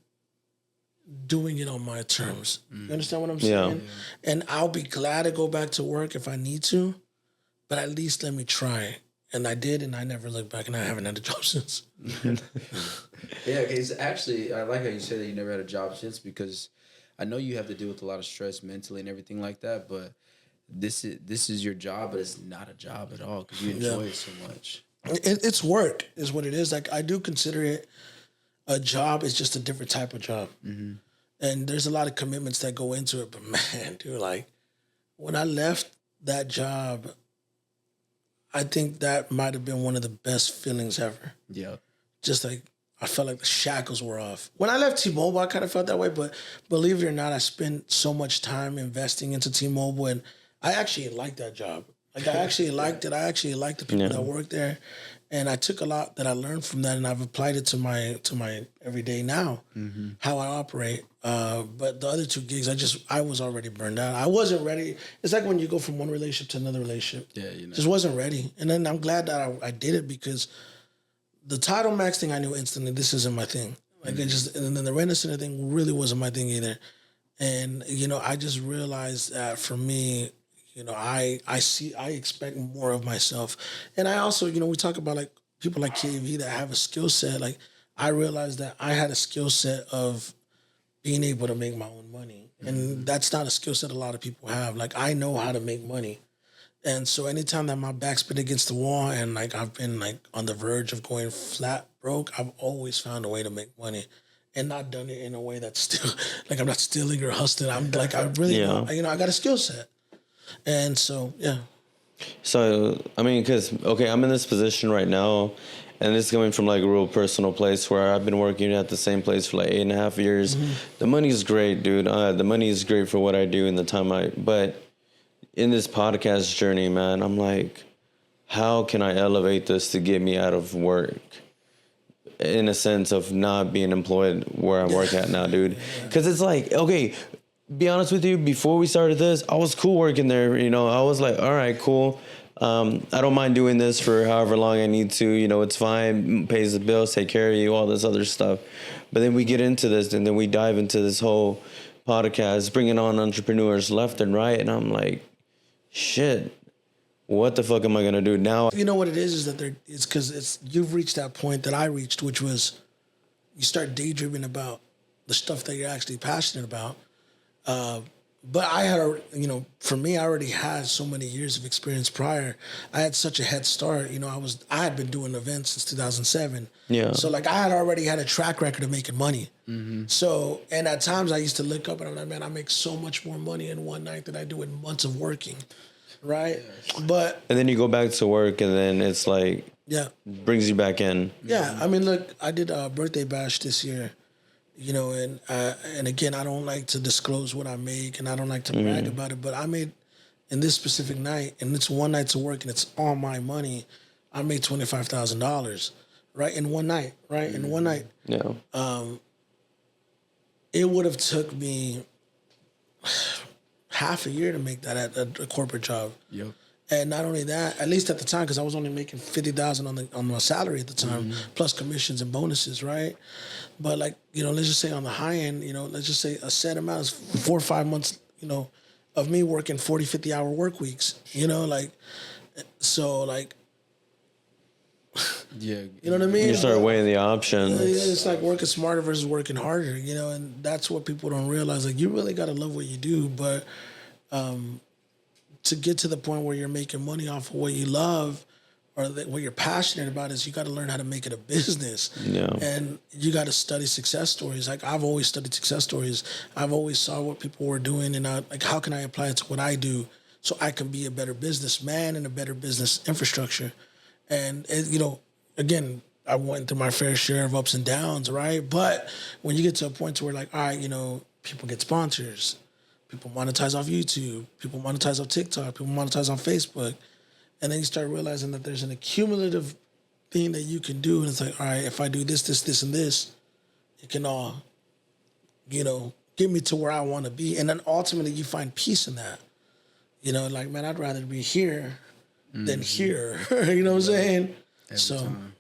doing it on my terms. You understand what I'm saying? Yeah. And I'll be glad to go back to work if I need to, but at least let me try. And I did, and I never looked back, and I haven't had a job since. Yeah, because actually, I like how you said that you never had a job since, because I know you have to deal with a lot of stress mentally and everything like that, but this is your job, but it's not a job at all because you enjoy it so much. It's work is what it is. Like, I do consider it a job. It's just a different type of job. And there's a lot of commitments that go into it. But man, dude, like when I left that job, I think that might have been one of the best feelings ever. Yeah. Just like I felt like the shackles were off. When I left T-Mobile, I kind of felt that way. But believe it or not, I spent so much time investing into T-Mobile, and I actually liked that job. Like I actually liked it. I actually liked the people that worked there, and I took a lot that I learned from that, and I've applied it to my everyday now, how I operate. But the other 2 gigs, I was already burned out. I wasn't ready. It's like when you go from one relationship to another relationship. Yeah, you know. Just wasn't ready. And then I'm glad that I did it, because the title max thing, I knew instantly this isn't my thing. Like and then the rent center thing really wasn't my thing either. And I just realized that for me, I expect more of myself. And I also, we talk about like people like KV that have a skill set. Like I realized that I had a skill set of being able to make my own money. And that's not a skill set a lot of people have. Like I know how to make money. And so anytime that my back's been against the wall and like I've been like on the verge of going flat broke, I've always found a way to make money. And not done it in a way that's still like I'm not stealing or hustling. I'm like I really know, I got a skill set. And so, yeah. So, I mean, because, okay, I'm in this position right now, and it's coming from, like, a real personal place where I've been working at the same place for, like, 8.5 years. The money's great, dude. The money is great for what I do and the time but in this podcast journey, man, I'm like, how can I elevate this to get me out of work? In a sense of not being employed where I work at now, dude. Because it's like, okay, be honest with you, before we started this, I was cool working there. I was like, all right, cool. I don't mind doing this for however long I need to. It's fine. Pays the bills, take care of you, all this other stuff. But then we get into this, and then we dive into this whole podcast, bringing on entrepreneurs left and right. And I'm like, shit, what the fuck am I going to do now? You know what it is that it's because you've reached that point that I reached, which was you start daydreaming about the stuff that you're actually passionate about. But I had, for me, I already had so many years of experience prior. I had such a head start. I had been doing events since 2007. Yeah. So like I had already had a track record of making money. So, and at times I used to look up and I'm like, man, I make so much more money in one night than I do in months of working. Right. But. And then you go back to work and then it's like, brings you back in. Yeah. I mean, look, I did a birthday bash this year. And again, I don't like to disclose what I make, and I don't like to brag about it. But I made in this specific night, and it's one night to work, and it's all my money. I made $25,000, right, in one night, right, in one night. Yeah. It would have took me half a year to make that at a corporate job. Yep. And not only that, at least at the time, because I was only making $50,000 on my salary at the time, plus commissions and bonuses, right? But like, let's just say on the high end, let's just say a set amount is 4 or 5 months, of me working 40, 50-hour work weeks, so like, yeah, you know what I mean? You start weighing the options. It's like working smarter versus working harder, and that's what people don't realize. Like, you really got to love what you do, but to get to the point where you're making money off of what you love or what you're passionate about is you got to learn how to make it a business. Yeah. And you got to study success stories. Like I've always studied success stories. I've always saw what people were doing and like how can I apply it to what I do so I can be a better businessman and a better business infrastructure. And again, I went through my fair share of ups and downs, right? But when you get to a point to where like, all right, people get sponsors. People monetize off YouTube. People monetize off TikTok. People monetize on Facebook. And then you start realizing that there's an accumulative thing that you can do. And it's like, all right, if I do this, this, this, and this, it can all, get me to where I want to be. And then ultimately you find peace in that. Like, man, I'd rather be here than here. You know what I'm saying? Every time.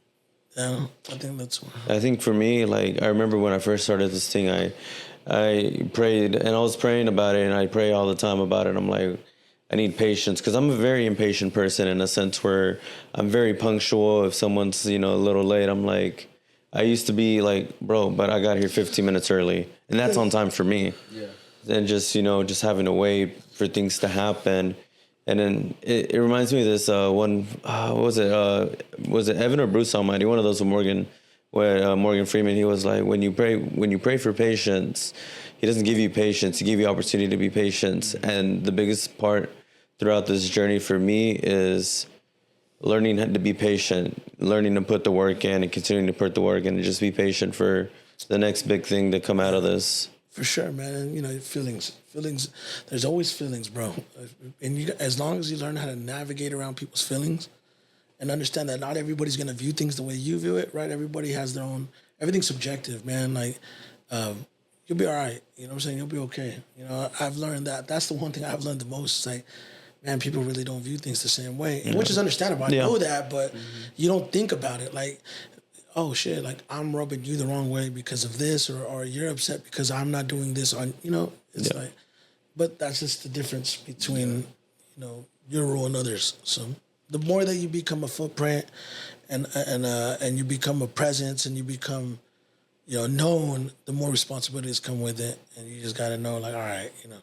Yeah, I think that's why. I think for me, like, I remember when I first started this thing, I prayed, and I was praying about it, and I pray all the time about it. I'm like, I need patience, because I'm a very impatient person in a sense where I'm very punctual. If someone's, a little late, I'm like, I used to be like, bro, but I got here 15 minutes early, and that's on time for me. Yeah. And just, just having to wait for things to happen. And then it reminds me of this one, was it Evan or Bruce Almighty? One of those with Morgan Freeman. He was like, when you pray for patience, He doesn't give you patience. He gives you opportunity to be patient. And the biggest part throughout this journey for me is learning to be patient, learning to put the work in and continuing to put the work in and just be patient for the next big thing to come out of this. For sure, man. And, you know, feelings, there's always feelings, bro. And you, as long as you learn how to navigate around people's feelings and understand that not everybody's going to view things the way you view it, right? Everybody has their own, everything's subjective, man. Like, you'll be all right. You know what I'm saying? You'll be okay. You know, I've learned that. That's the one thing I've learned the most. It's like, man, people really don't view things the same way, which is understandable. I know that, but you don't think about it. Like, oh shit, like I'm rubbing you the wrong way because of this, or you're upset because I'm not doing this. On, you know, it's like, but that's just the difference between, you know, your role and others. So the more that you become a footprint, and you become a presence, and you become, you know, known, the more responsibilities come with it, and you just got to know, like, all right, you know,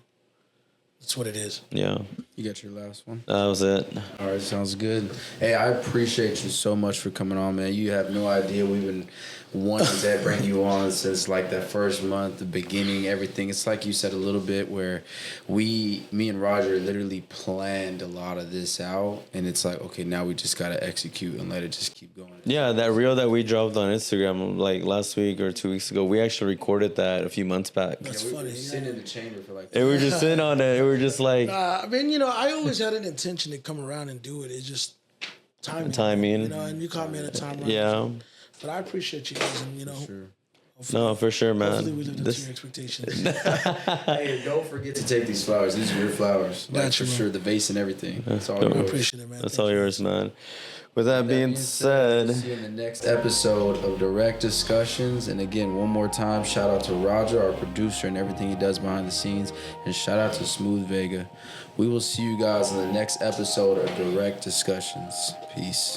that's what it is. Yeah. You got your last one? That was it. All right, sounds good. Hey, I appreciate you so much for coming on, man. You have no idea. We've been wanting to bring you on since like that first month, the beginning, everything. It's like you said a little bit where me and Roger literally planned a lot of this out, and it's like, okay, now we just got to execute and let it just keep going. Yeah, that reel that we dropped on Instagram like last week or 2 weeks ago, we actually recorded that a few months back. That's We funny. were sitting in the chamber for like. And we were just sitting on it. We were just like, I mean, you know, I always had an intention to come around and do it. It's just timing. Timing. You know, and you caught me at a time. Right? yeah. But I appreciate you guys, and you know, No, for sure, man. hopefully we lived up to your expectations. Hey, don't forget to take these flowers. These are your flowers. Like, Gotcha, for man. sure, the vase and everything. It's all I yours. appreciate it, man. That's Thank all you. yours, man. With that being said, see you in the next episode of Direct Discussions. And again, one more time, shout out to Roger, our producer, and everything he does behind the scenes. And shout out to Smoothvega. We will see you guys in the next episode of Direct Discussions. Peace.